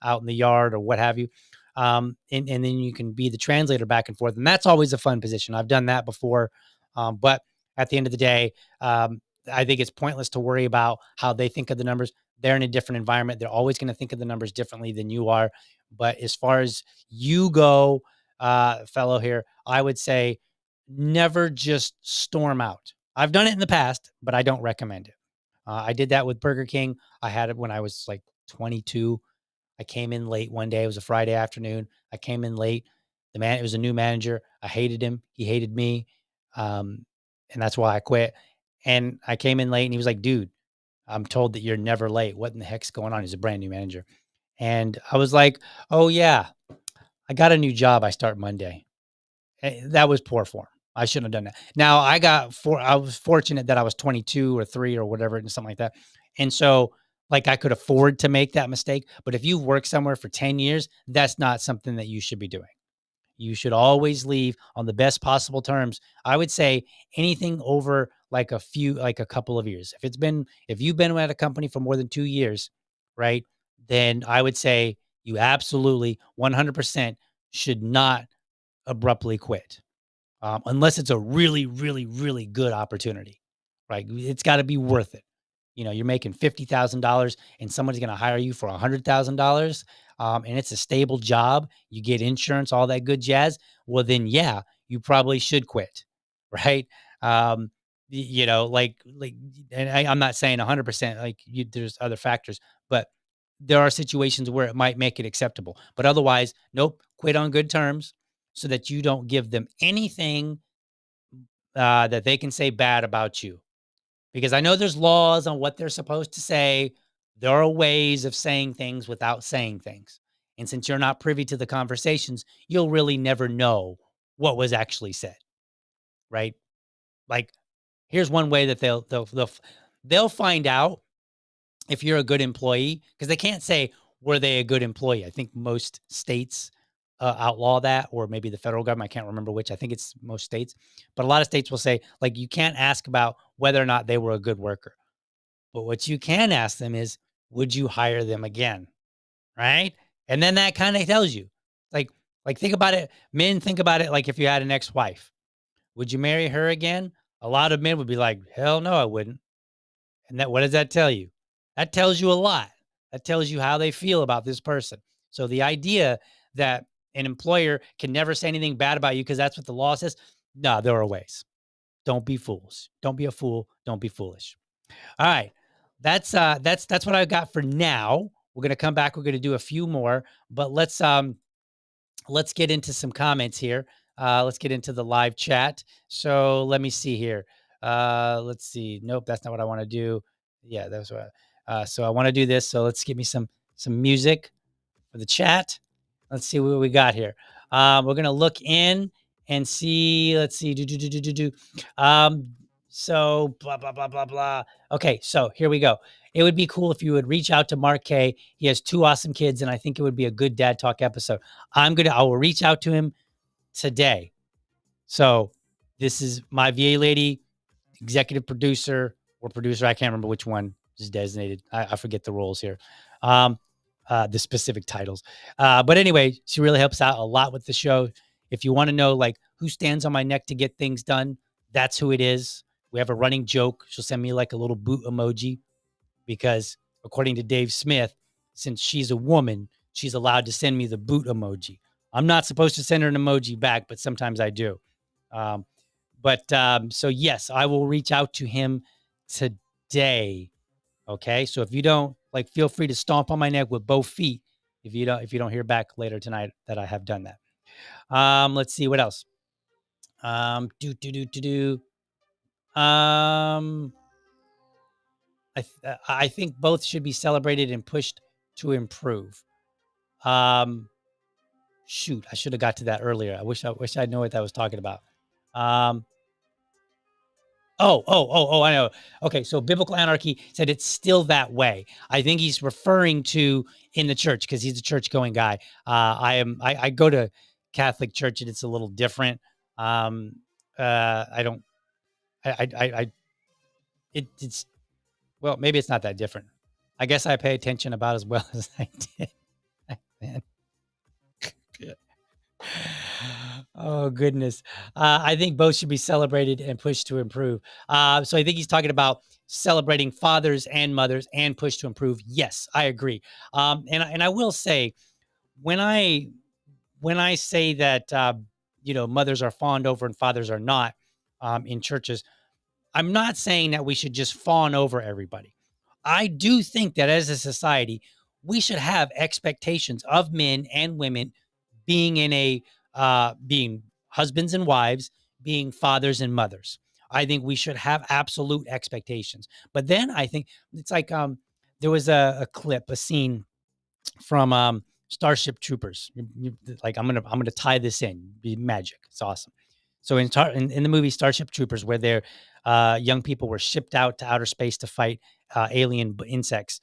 out in the yard or what have you. And then you can be the translator back and forth. And that's always a fun position. I've done that before. But at the end of the day, I think it's pointless to worry about how they think of the numbers. They're in a different environment. They're always going to think of the numbers differently than you are. But as far as you go, fellow here, I would say never just storm out. I've done it in the past, but I don't recommend it. I did that with Burger King. I had it when I was like 22. I came in late one day. It was a Friday afternoon. I came in late. It was a new manager. I hated him. He hated me. And that's why I quit. And I came in late and he was like, "Dude, I'm told that you're never late. What in the heck's going on?" He's a brand new manager. And I was like, "Oh yeah, I got a new job. I start Monday." That was poor form. I shouldn't have done that. Now I was fortunate that I was 22 or 3 or whatever and something like that. And so like I could afford to make that mistake. But if you've worked somewhere for 10 years, that's not something that you should be doing. You should always leave on the best possible terms. I would say anything over like a couple of years. If you've been at a company for more than 2 years, right? Then I would say you absolutely 100% should not abruptly quit. Unless it's a really, really, really good opportunity, right? It's got to be worth it. You're making $50,000 and somebody's going to hire you for $100,000, and it's a stable job. You get insurance, all that good jazz. Well, then, yeah, you probably should quit, right? And I'm not saying 100%. There's other factors, but there are situations where it might make it acceptable. But otherwise, nope, quit on good terms so that you don't give them anything that they can say bad about you. Because I know there's laws on what they're supposed to say. There are ways of saying things without saying things. And since you're not privy to the conversations, you'll really never know what was actually said, right? Like, here's one way that they'll find out if you're a good employee because they can't say were they a good employee. I think most states outlaw that, or maybe the federal government. I can't remember which. I think it's most states, but a lot of states will say, like, you can't ask about whether or not they were a good worker. But what you can ask them is, would you hire them again? Right? And then that kind of tells you, like, think about it. Men, think about it like if you had an ex-wife, would you marry her again? A lot of men would be like, hell no, I wouldn't. And that, what does that tell you? That tells you a lot. That tells you how they feel about this person. So the idea that an employer can never say anything bad about you because that's what the law says, no, there are ways. Don't be fools. Don't be a fool. Don't be foolish. All right. That's what I got for now. We're gonna come back. We're gonna do a few more, but let's get into some comments here. Let's get into the live chat. So let me see here. Let's see. Nope, that's not what I want to do. Yeah, that's what. So I want to do this. So let's give me some music for the chat. Let's see what we got here. We're gonna look in and see. Let's see. Do. So blah blah blah blah blah. Okay, so here we go. It would be cool if you would reach out to Mark K. He has 2 awesome kids, and I think it would be a good dad talk episode. I will reach out to him today. So this is my VA lady, executive producer or producer. I can't remember which one is designated. I forget the roles here. The specific titles. But anyway, she really helps out a lot with the show. If you want to know like who stands on my neck to get things done, that's who it is. We have a running joke. She'll send me like a little boot emoji because according to Dave Smith, since she's a woman, she's allowed to send me the boot emoji. I'm not supposed to send her an emoji back, but sometimes I do. So yes, I will reach out to him today. Okay. So if you don't like, feel free to stomp on my neck with both feet. If you don't hear back later tonight that I have done that. Let's see what else. I think both should be celebrated and pushed to improve. Shoot, I should have got to that earlier. I wish I knew what I was talking about. I know. Okay, so biblical anarchy said it's still that way. I think he's referring to in the church because he's a church-going guy. I go to Catholic church and it's a little different. I don't. It's well, maybe it's not that different. I guess I pay attention about as well as I did. Man. Oh goodness. I think both should be celebrated and pushed to improve. So I think he's talking about celebrating fathers and mothers and push to improve. Yes, I agree. And I will say when I say that mothers are fawned over and fathers are not in churches, I'm not saying that we should just fawn over everybody. I do think that as a society, we should have expectations of men and women being in being husbands and wives, being fathers and mothers. I think we should have absolute expectations. But then I think it's like there was a clip, a scene from Starship Troopers. Like I'm gonna tie this in. Be magic. It's awesome. So in the movie Starship Troopers, where their young people were shipped out to outer space to fight alien insects,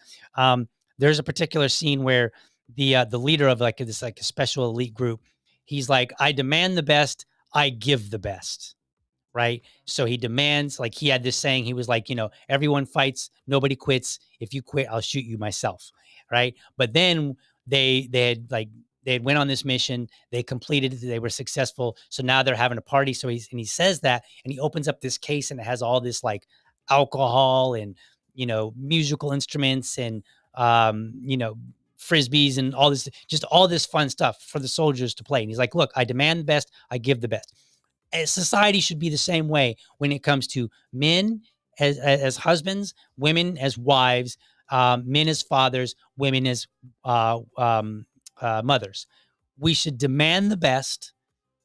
there's a particular scene where the leader of like this like a special elite group, he's like, I demand the best, I give the best. Right. So he demands, like he had this saying, he was like, everyone fights, nobody quits. If you quit, I'll shoot you myself. Right. But then they had went on this mission, they completed it, they were successful. So now they're having a party. So he says that, and he opens up this case and it has all this like alcohol and, musical instruments and, frisbees and all this, just all this fun stuff for the soldiers to play. And he's like, look, I demand the best, I give the best. Society should be the same way when it comes to men as husbands, women as wives, men as fathers, women as mothers. We should demand the best,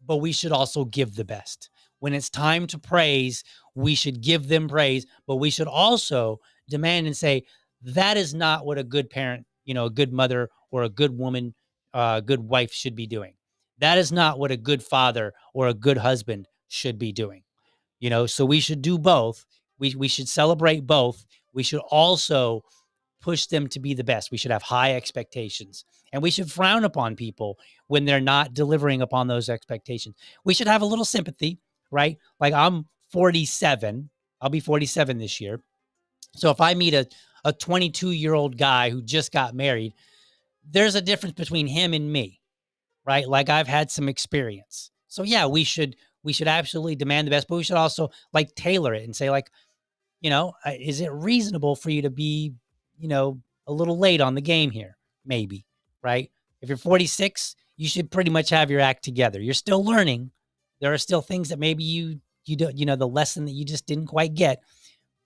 but we should also give the best. When it's time to praise, we should give them praise, but we should also demand and say, that is not what a good parent, a good mother or a good woman, a good wife should be doing. That is not what a good father or a good husband should be doing. So we should do both. We should celebrate both. We should also push them to be the best. We should have high expectations, and we should frown upon people when they're not delivering upon those expectations. We should have a little sympathy, right? Like I'm 47. I'll be 47 this year. So if I meet a 22-year-old guy who just got married, there's a difference between him and me, right? Like I've had some experience. So yeah, we should absolutely demand the best, but we should also like tailor it and say like, is it reasonable for you to be, a little late on the game here? Maybe, right? If you're 46, you should pretty much have your act together. You're still learning. There are still things that maybe you don't, the lesson that you just didn't quite get,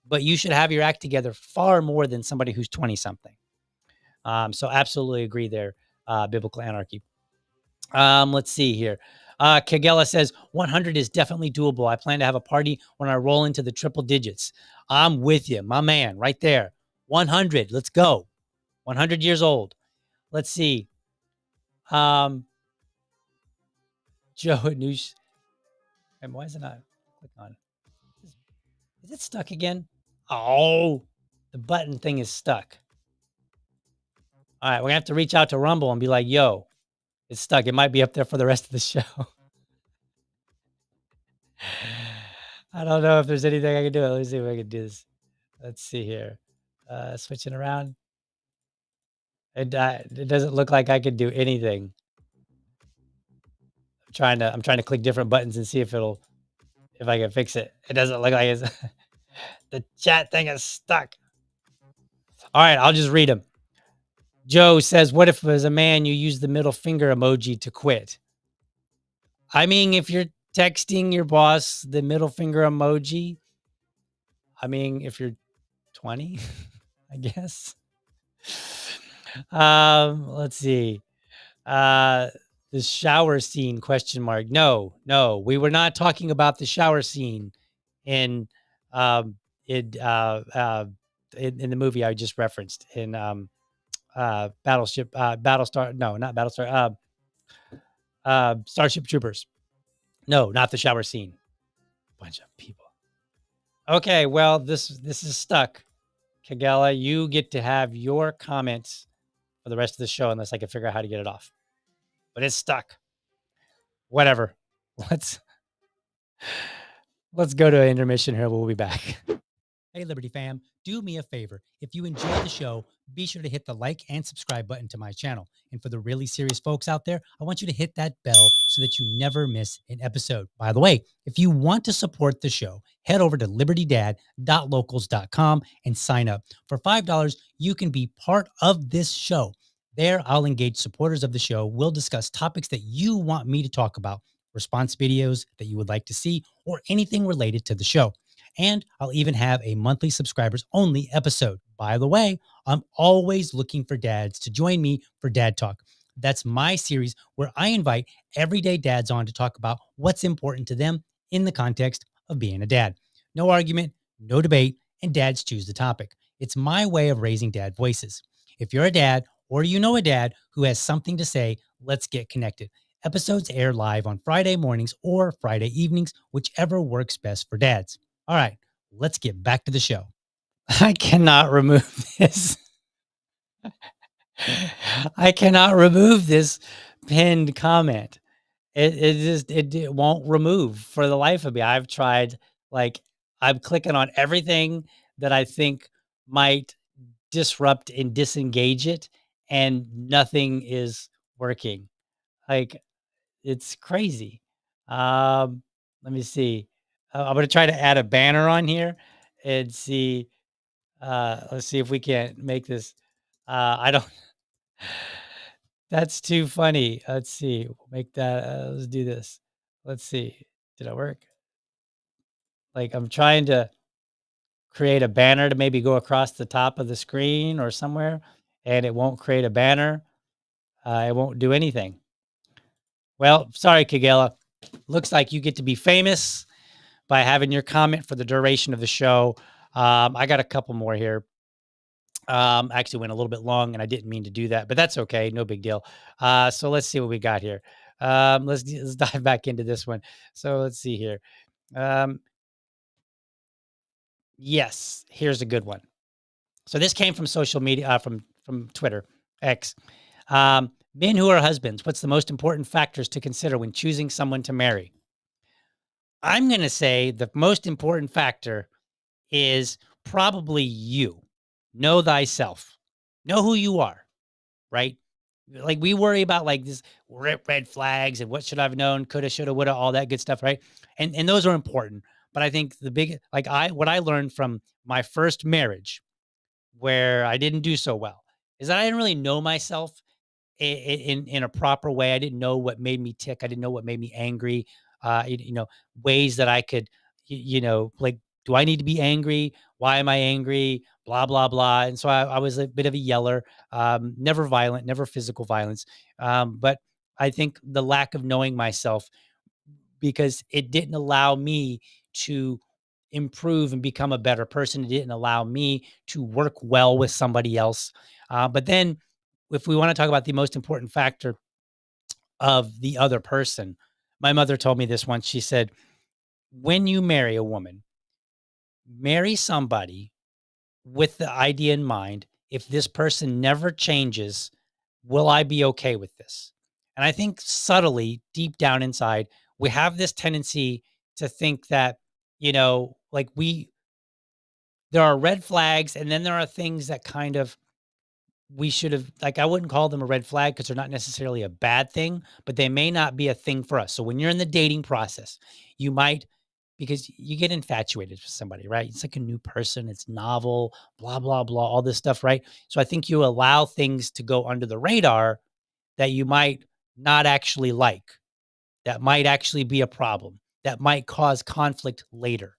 but you should have your act together far more than somebody who's 20 something. So absolutely agree there. Biblical anarchy. Let's see here. Kagela says 100 is definitely doable. I plan to have a party when I roll into the triple digits. I'm with you, my man, right there. 100. Let's go. 100 years old. Let's see. Joe Noosh. And why is it not? Click on. Is it stuck again? Oh, the button thing is stuck. All right, we're gonna have to reach out to Rumble and be like, "Yo, it's stuck. It might be up there for the rest of the show." I don't know if there's anything I can do. Let me see if I can do this. Let's see here. Switching around. It doesn't look like I could do anything. I'm trying to click different buttons and see if I can fix it. It doesn't look like it's the chat thing is stuck. All right, I'll just read them. Joe says, "What if as a man you use the middle finger emoji to quit?" I mean, if you're texting your boss the middle finger emoji, I mean, if you're 20, I guess. Let's see. The shower scene question mark. No, we were not talking about the shower scene in um in uh uh in the movie I just referenced in Battlestar, no, not Battlestar, Starship Troopers. No, not the shower scene. Bunch of people. Okay, well, this is stuck. Kagela, you get to have your comments for the rest of the show unless I can figure out how to get it off. But it's stuck. Whatever. Let's let's go to an intermission here. We'll be back. Hey, Liberty fam, do me a favor. If you enjoyed the show, be sure to hit the like and subscribe button to my channel. And for the really serious folks out there, I want you to hit that bell so that you never miss an episode. By the way, if you want to support the show, head over to libertydad.locals.com and sign up. For $5, you can be part of this show. There, I'll engage supporters of the show. We'll discuss topics that you want me to talk about, response videos that you would like to see, or anything related to the show. And I'll even have a monthly subscribers only episode. By the way, I'm always looking for dads to join me for Dad Talk. That's my series where I invite everyday dads on to talk about what's important to them in the context of being a dad. No argument, no debate, and dads choose the topic. It's my way of raising dad voices. If you're a dad or you know a dad who has something to say, let's get connected. Episodes air live on Friday mornings or Friday evenings, whichever works best for dads. All right, let's get back to the show. I cannot remove this. I cannot remove this pinned comment. It won't remove for the life of me. I've tried, like, I'm clicking on everything that I think might disrupt and disengage it, and nothing is working. Like, it's crazy. Let me see. I'm gonna try to add a banner on here and see. Let's see if we can make this. I don't. That's too funny. Let's see. We'll make that. Let's do this. Let's see. Did it work? Like I'm trying to create a banner to maybe go across the top of the screen or somewhere, and it won't create a banner. It won't do anything. Well, sorry, Kagela. Looks like you get to be famous by having your comment for the duration of the show. I got a couple more here. Actually went a little bit long and I didn't mean to do that, but that's okay. No big deal. So let's see what we got here. Let's dive back into this one. So let's see here. Yes, here's a good one. So this came from social media, from Twitter, X. Men who are husbands, what's the most important factors to consider when choosing someone to marry? I'm going to say the most important factor is probably you. Know thyself. Know who you are, right? Like we worry about like this red flags and what should I've known, coulda, shoulda, woulda, all that good stuff, right? And those are important. But I think the big like what I learned from my first marriage where I didn't do so well is that I didn't really know myself in a proper way. I didn't know what made me tick. I didn't know what made me angry. Ways that I could, like, do I need to be angry? Why am I angry? Blah blah blah. And so I was a bit of a yeller, never violent, never physical violence. But I think the lack of knowing myself because it didn't allow me to improve and become a better person. It didn't allow me to work well with somebody else. But then, if we want to talk about the most important factor of the other person, my mother told me this once. She said, when you marry a woman, marry somebody with the idea in mind, if this person never changes, will I be okay with this? And I think subtly, deep down inside, we have this tendency to think that, like there are red flags and then there are things that kind of we should have, like, I wouldn't call them a red flag because they're not necessarily a bad thing, but they may not be a thing for us. So when you're in the dating process, you might, because you get infatuated with somebody, right? It's like a new person, it's novel, blah, blah, blah, all this stuff, right? So I think you allow things to go under the radar that you might not actually like, that might actually be a problem, that might cause conflict later.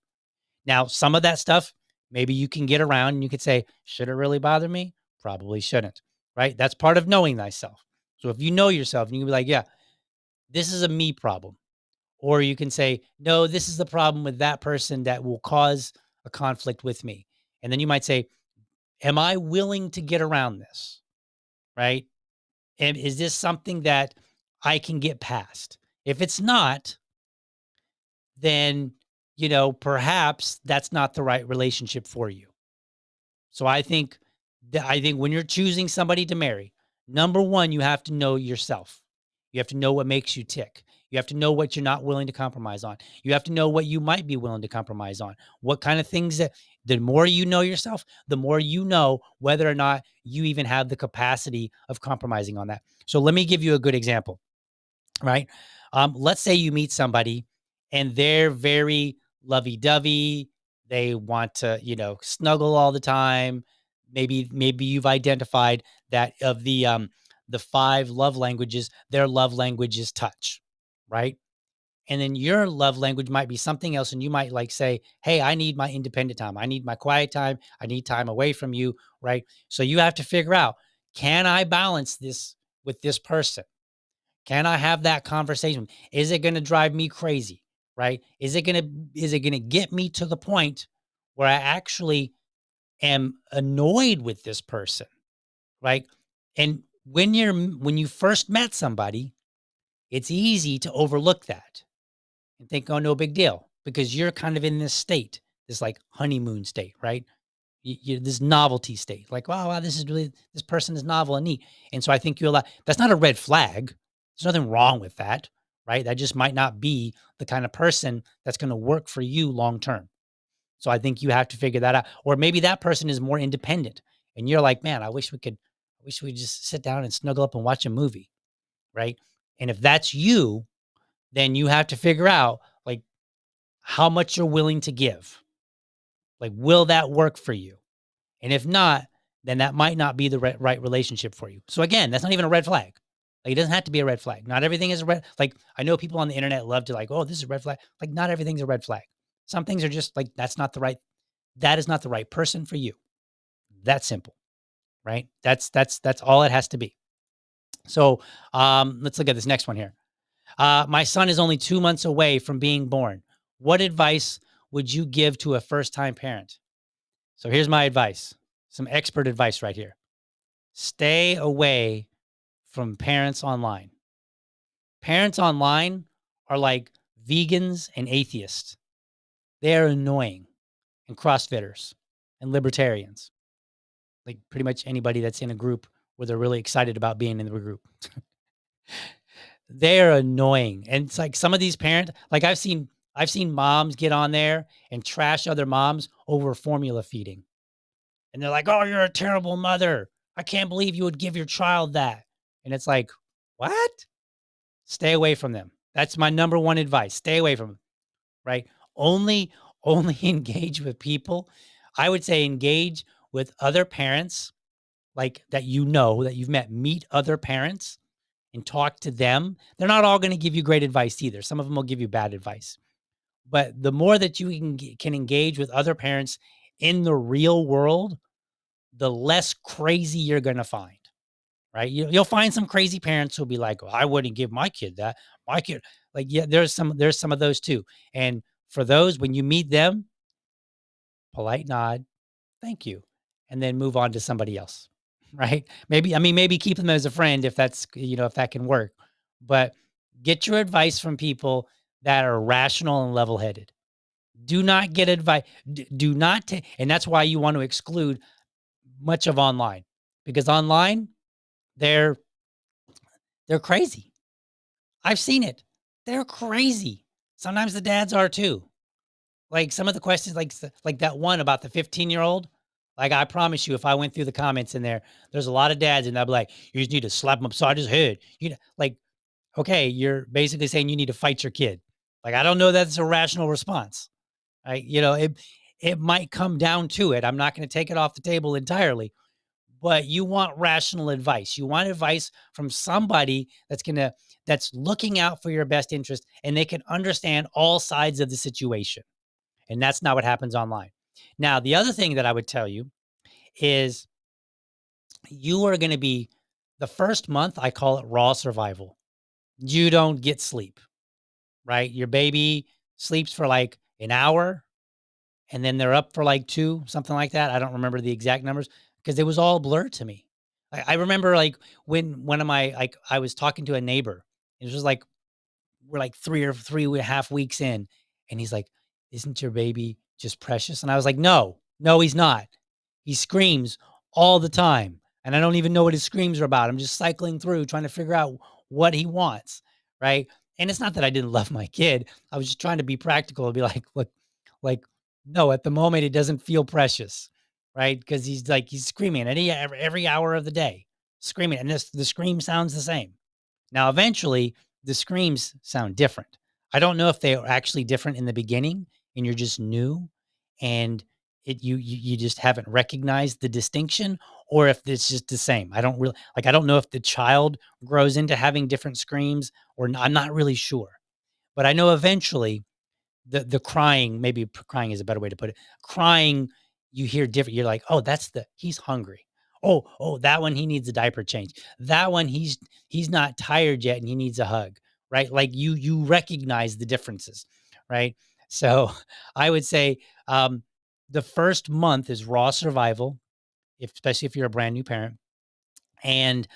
Now, some of that stuff, maybe you can get around and you could say, should it really bother me? Probably shouldn't, right? That's part of knowing thyself. So if you know yourself and you can be like, yeah, this is a me problem. Or you can say, no, this is the problem with that person that will cause a conflict with me. And then you might say, am I willing to get around this? Right? And is this something that I can get past? If it's not, then, perhaps that's not the right relationship for you. So I think when you're choosing somebody to marry, number one, you have to know yourself. You have to know what makes you tick. You have to know what you're not willing to compromise on. You have to know what you might be willing to compromise on. What kind of things that the more you know yourself, the more you know whether or not you even have the capacity of compromising on that. So let me give you a good example, right? Let's say you meet somebody and they're very lovey-dovey. They want to, snuggle all the time. Maybe you've identified that of the five love languages, their love language is touch, right? And then your love language might be something else, and you might like say, "Hey, I need my independent time. I need my quiet time. I need time away from you." Right? So you have to figure out, can I balance this with this person? Can I have that conversation? Is it gonna drive me crazy, right? Is it gonna get me to the point where I actually am annoyed with this person, right? And when you first met somebody, it's easy to overlook that and think, "Oh, no big deal," because you're kind of in this state, this like honeymoon state, right? This novelty state, like, wow, wow, this person is novel and neat. And so I think you allow that's not a red flag. There's nothing wrong with that, right? That just might not be the kind of person that's going to work for you long term. So I think you have to figure that out. Or maybe that person is more independent and you're like, man, I wish we just sit down and snuggle up and watch a movie, right? And if that's you, then you have to figure out like how much you're willing to give. Like, will that work for you? And if not, then that might not be the right relationship for you. So again, that's not even a red flag. Like, it doesn't have to be a red flag. Not everything is a red. Like, I know people on the internet love to like, oh, this is a red flag. Like, not everything's a red flag. Some things are just like that is not the right person for you. That's simple, right? That's all it has to be. So let's look at this next one here. My son is only 2 months away from being born. What advice would you give to a first time parent? So here's my advice, some expert advice right here. Stay away from parents online. Parents online are like vegans and atheists. They are annoying and CrossFitters and libertarians. like pretty much anybody that's in a group where they're really excited about being in the group. They're annoying. And it's like some of these parents, like I've seen moms get on there and trash other moms over formula feeding. And they're like, "Oh, you're a terrible mother. I can't believe you would give your child that." And it's like, "What?" Stay away from them. That's my number one advice. Stay away from them, right? Only only engage with people. I would say engage with other parents like that that you've met. Meet other parents and talk to them. They're not all going to give you great advice either. Some of them will give you bad advice. But the more that you can engage with other parents in the real world, the less crazy you're going to find, right? You'll find some crazy parents who'll be like, well, I wouldn't give my kid that. My kid, like, yeah, there's some of those too. And for those, when you meet them, polite nod, thank you, and then move on to somebody else, right? Maybe keep them as a friend if if that can work. But get your advice from people that are rational and level-headed. Do not get advice. Do not take, and that's why you want to exclude much of online, because online they're they're crazy. I've seen it. They're crazy. Sometimes the dads are too. Like some of the questions, like that one about the 15-year-old. Like I promise you, if I went through the comments in there, there's a lot of dads, and they'll be like, "You just need to slap him upside his head." Like, okay, you're basically saying you need to fight your kid. Like I don't know that's a rational response. It might come down to it. I'm not going to take it off the table entirely, but you want rational advice. You want advice from somebody that's looking out for your best interest, and they can understand all sides of the situation. And that's not what happens online. Now, the other thing that I would tell you is you are going to be the first month, I call it raw survival. You don't get sleep, right? Your baby sleeps for like an hour, and then they're up for like 2, something like that. I don't remember the exact numbers because it was all blurred to me. I remember like when one of my like I was talking to a neighbor. It was like we're like 3 and a half weeks in, and he's like, "Isn't your baby just precious?" And I was like, "No, no, he's not. He screams all the time, and I don't even know what his screams are about. I'm just cycling through trying to figure out what he wants, right?" And it's not that I didn't love my kid. I was just trying to be practical and be like, "Look, like, no, at the moment it doesn't feel precious, right? Because he's screaming every hour of the day, screaming, and the scream sounds the same. Now, eventually, the screams sound different. I don't know if they are actually different in the beginning and you're just new and you just haven't recognized the distinction, or if it's just the same. I don't know if the child grows into having different screams I'm not really sure. But I know eventually the crying, maybe crying is a better way to put it. Crying, you hear different. You're like, oh, he's hungry. Oh, that one he needs a diaper change. That one he's not tired yet and he needs a hug. Right? Like you recognize the differences, right? So I would say the first month is raw survival, especially if you're a brand new parent, and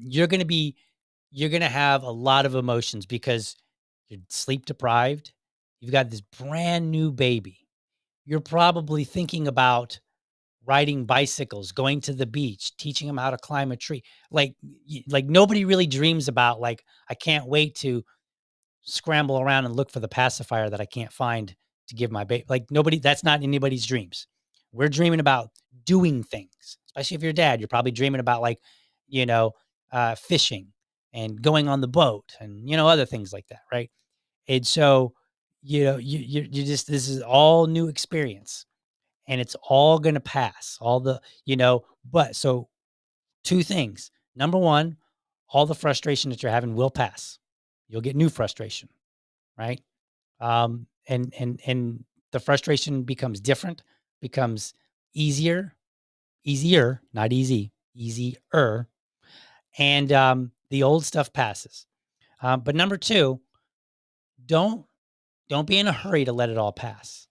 you're gonna have a lot of emotions because you're sleep deprived. You've got this brand new baby. You're probably thinking about riding bicycles, going to the beach, teaching them how to climb a tree. Like nobody really dreams about like I can't wait to scramble around and look for the pacifier that I can't find to give my baby. Like nobody, that's not anybody's dreams. We're dreaming about doing things, especially if you're a dad. You're probably dreaming about like, you know, fishing and going on the boat and other things like that, right? And so, you just this is all new experience, and it's all gonna pass. But so 2 things. Number 1, all the frustration that you're having will pass. You'll get new frustration, right? And the frustration becomes different, becomes easier, not easy, easier, and the old stuff passes. But number 2, don't don't be in a hurry to let it all pass,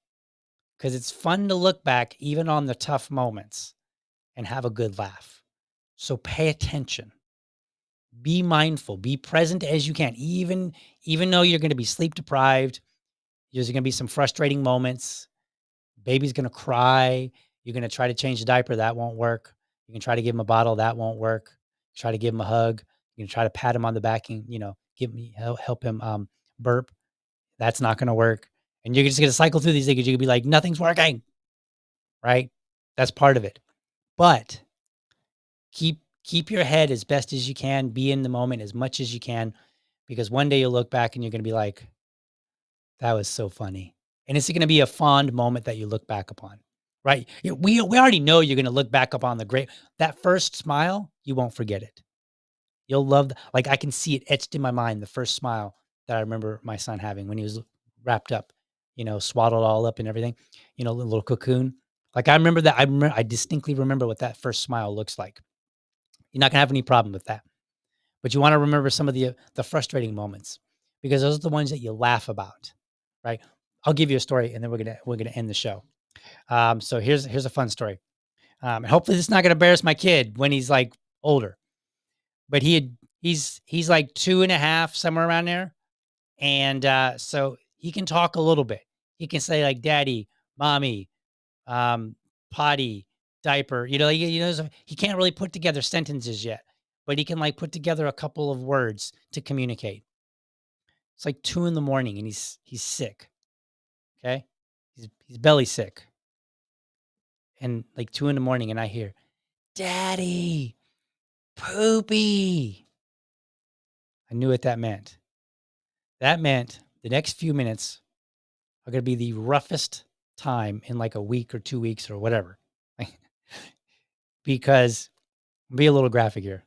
because it's fun to look back even on the tough moments and have a good laugh. So pay attention, be mindful, be present as you can, even though you're going to be sleep deprived. There's going to be some frustrating moments. Baby's going to cry. You're going to try to change the diaper. That won't work. You can try to give him a bottle, that won't work. Try to give him a hug. You can try to pat him on the back and, help him burp. That's not going to work. And you're just going to cycle through these things. You can be like, nothing's working, right? That's part of it. But keep your head as best as you can. Be in the moment as much as you can, because one day you'll look back and you're going to be like, that was so funny. And it's going to be a fond moment that you look back upon, right? We already know you're going to look back upon that first smile. You won't forget it. You'll love, like, I can see it etched in my mind, the first smile that I remember my son having when he was wrapped up, swaddled all up and everything, little cocoon. Like, I remember that. I distinctly remember what that first smile looks like. You're not gonna have any problem with that. But you want to remember some of the frustrating moments, because those are the ones that you laugh about, right? I'll give you a story, and then we're gonna end the show. So here's a fun story. And hopefully this is not gonna embarrass my kid when he's like older. But he's like 2.5, somewhere around there. And so he can talk a little bit. He can say like daddy, mommy, potty, diaper. He can't really put together sentences yet, but he can like put together a couple of words to communicate. It's like 2 a.m. and he's sick. Okay. He's belly sick. And like 2 a.m. and I hear, daddy, poopy. I knew what that meant. That meant the next few minutes are going to be the roughest time in like a week or 2 weeks or whatever. Because, be a little graphic here.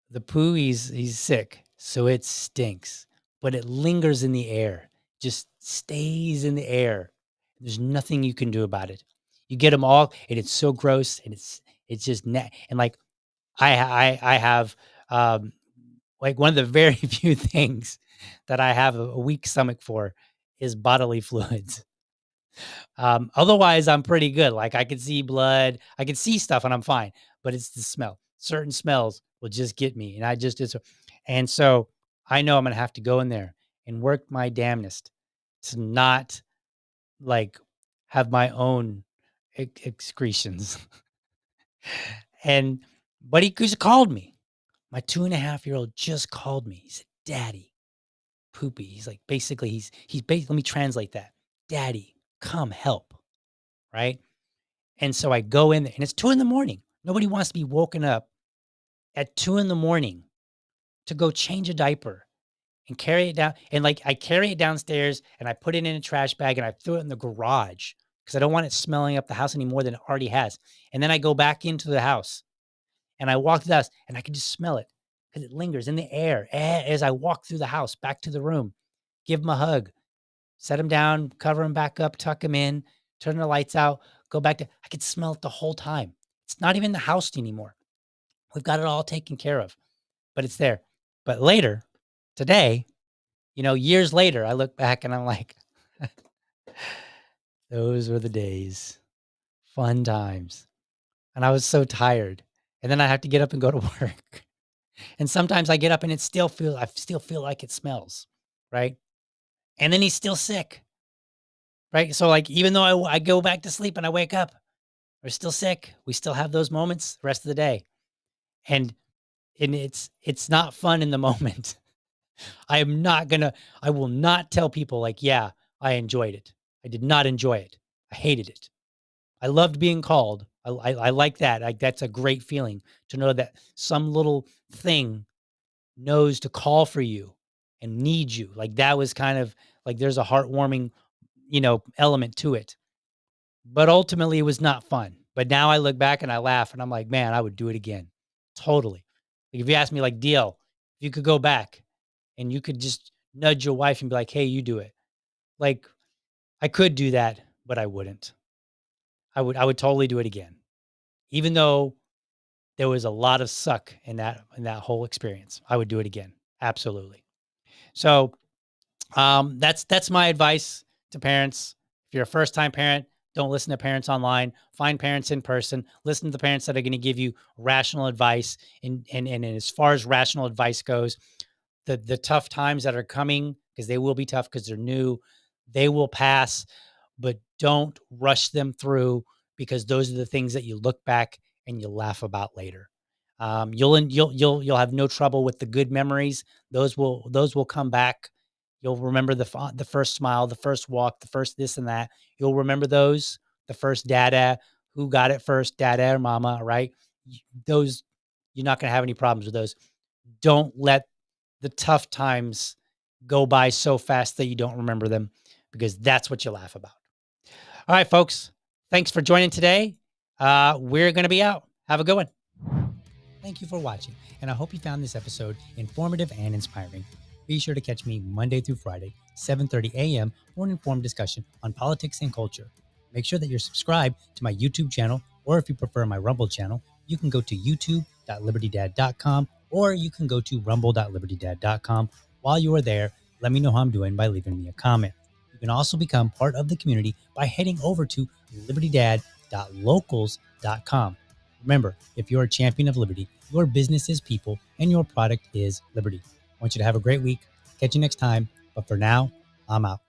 The poo, he's sick, so it stinks, but it lingers in the air, just stays in the air. There's nothing you can do about it. You get them all, and it's so gross, and it's just and like I have like one of the very few things that I have a weak stomach for is bodily fluids. Otherwise, I'm pretty good. Like, I can see blood, I can see stuff, and I'm fine. But it's the smell. Certain smells will just get me, and and so I know I'm gonna have to go in there and work my damnedest to not like have my own excretions. and but he just called me. My 2.5-year-old just called me. He said, "Daddy, poopy." He's like, basically, let me translate that. Daddy, come help. Right. And so I go in there, and it's 2 a.m. Nobody wants to be woken up at 2 a.m. to go change a diaper and carry it down. And like, I carry it downstairs and I put it in a trash bag and I throw it in the garage because I don't want it smelling up the house any more than it already has. And then I go back into the house and I walk to the house and I can just smell it because it lingers in the air as I walk through the house back to the room, give him a hug, set him down, cover him back up, tuck him in, turn the lights out, go back to, I could smell it the whole time. It's not even the house anymore. We've got it all taken care of, but it's there. But later, today, years later, I look back and I'm like, those were the days, fun times. And I was so tired. And then I have to get up and go to work. And sometimes I get up and I still feel like it smells. Right. And then he's still sick. Right. So like, even though I go back to sleep and I wake up, we're still sick. We still have those moments the rest of the day. And it's not fun in the moment. I will not tell people like, yeah, I enjoyed it. I did not enjoy it. I hated it. I loved being called. I like that. Like, that's a great feeling to know that some little thing knows to call for you and needs you. Like, that was kind of like, there's a heartwarming, element to it. But ultimately it was not fun. But now I look back and I laugh and I'm like, man, I would do it again. Totally. Like, if you ask me like, DL, if you could go back and you could just nudge your wife and be like, hey, you do it. Like, I could do that, but I wouldn't. I would totally do it again. Even though there was a lot of suck in that whole experience. I would do it again. Absolutely. So that's my advice to parents. If you're a first-time parent, don't listen to parents online. Find parents in person. Listen to the parents that are going to give you rational advice. And as far as rational advice goes, the tough times that are coming, because they will be tough because they're new, they will pass, but don't rush them through, because those are the things that you look back and you'll laugh about later. You'll have no trouble with the good memories. Those will come back. You'll remember the first smile, the first walk, the first this and that. You'll remember those. The first dada, who got it first, dada or mama, right? Those, you're not going to have any problems with those. Don't let the tough times go by so fast that you don't remember them, because that's what you laugh about. All right, folks. Thanks for joining today. We're going to be out. Have a good one. Thank you for watching, and I hope you found this episode informative and inspiring. Be sure to catch me Monday through Friday, 7:30 a.m. for an informed discussion on politics and culture. Make sure that you're subscribed to my YouTube channel, or if you prefer my Rumble channel, you can go to youtube.libertydad.com, or you can go to rumble.libertydad.com. While you are there, let me know how I'm doing by leaving me a comment. You can also become part of the community by heading over to libertydad.locals.com. Remember, if you're a champion of liberty, your business is people and your product is liberty. I want you to have a great week. Catch you next time. But for now, I'm out.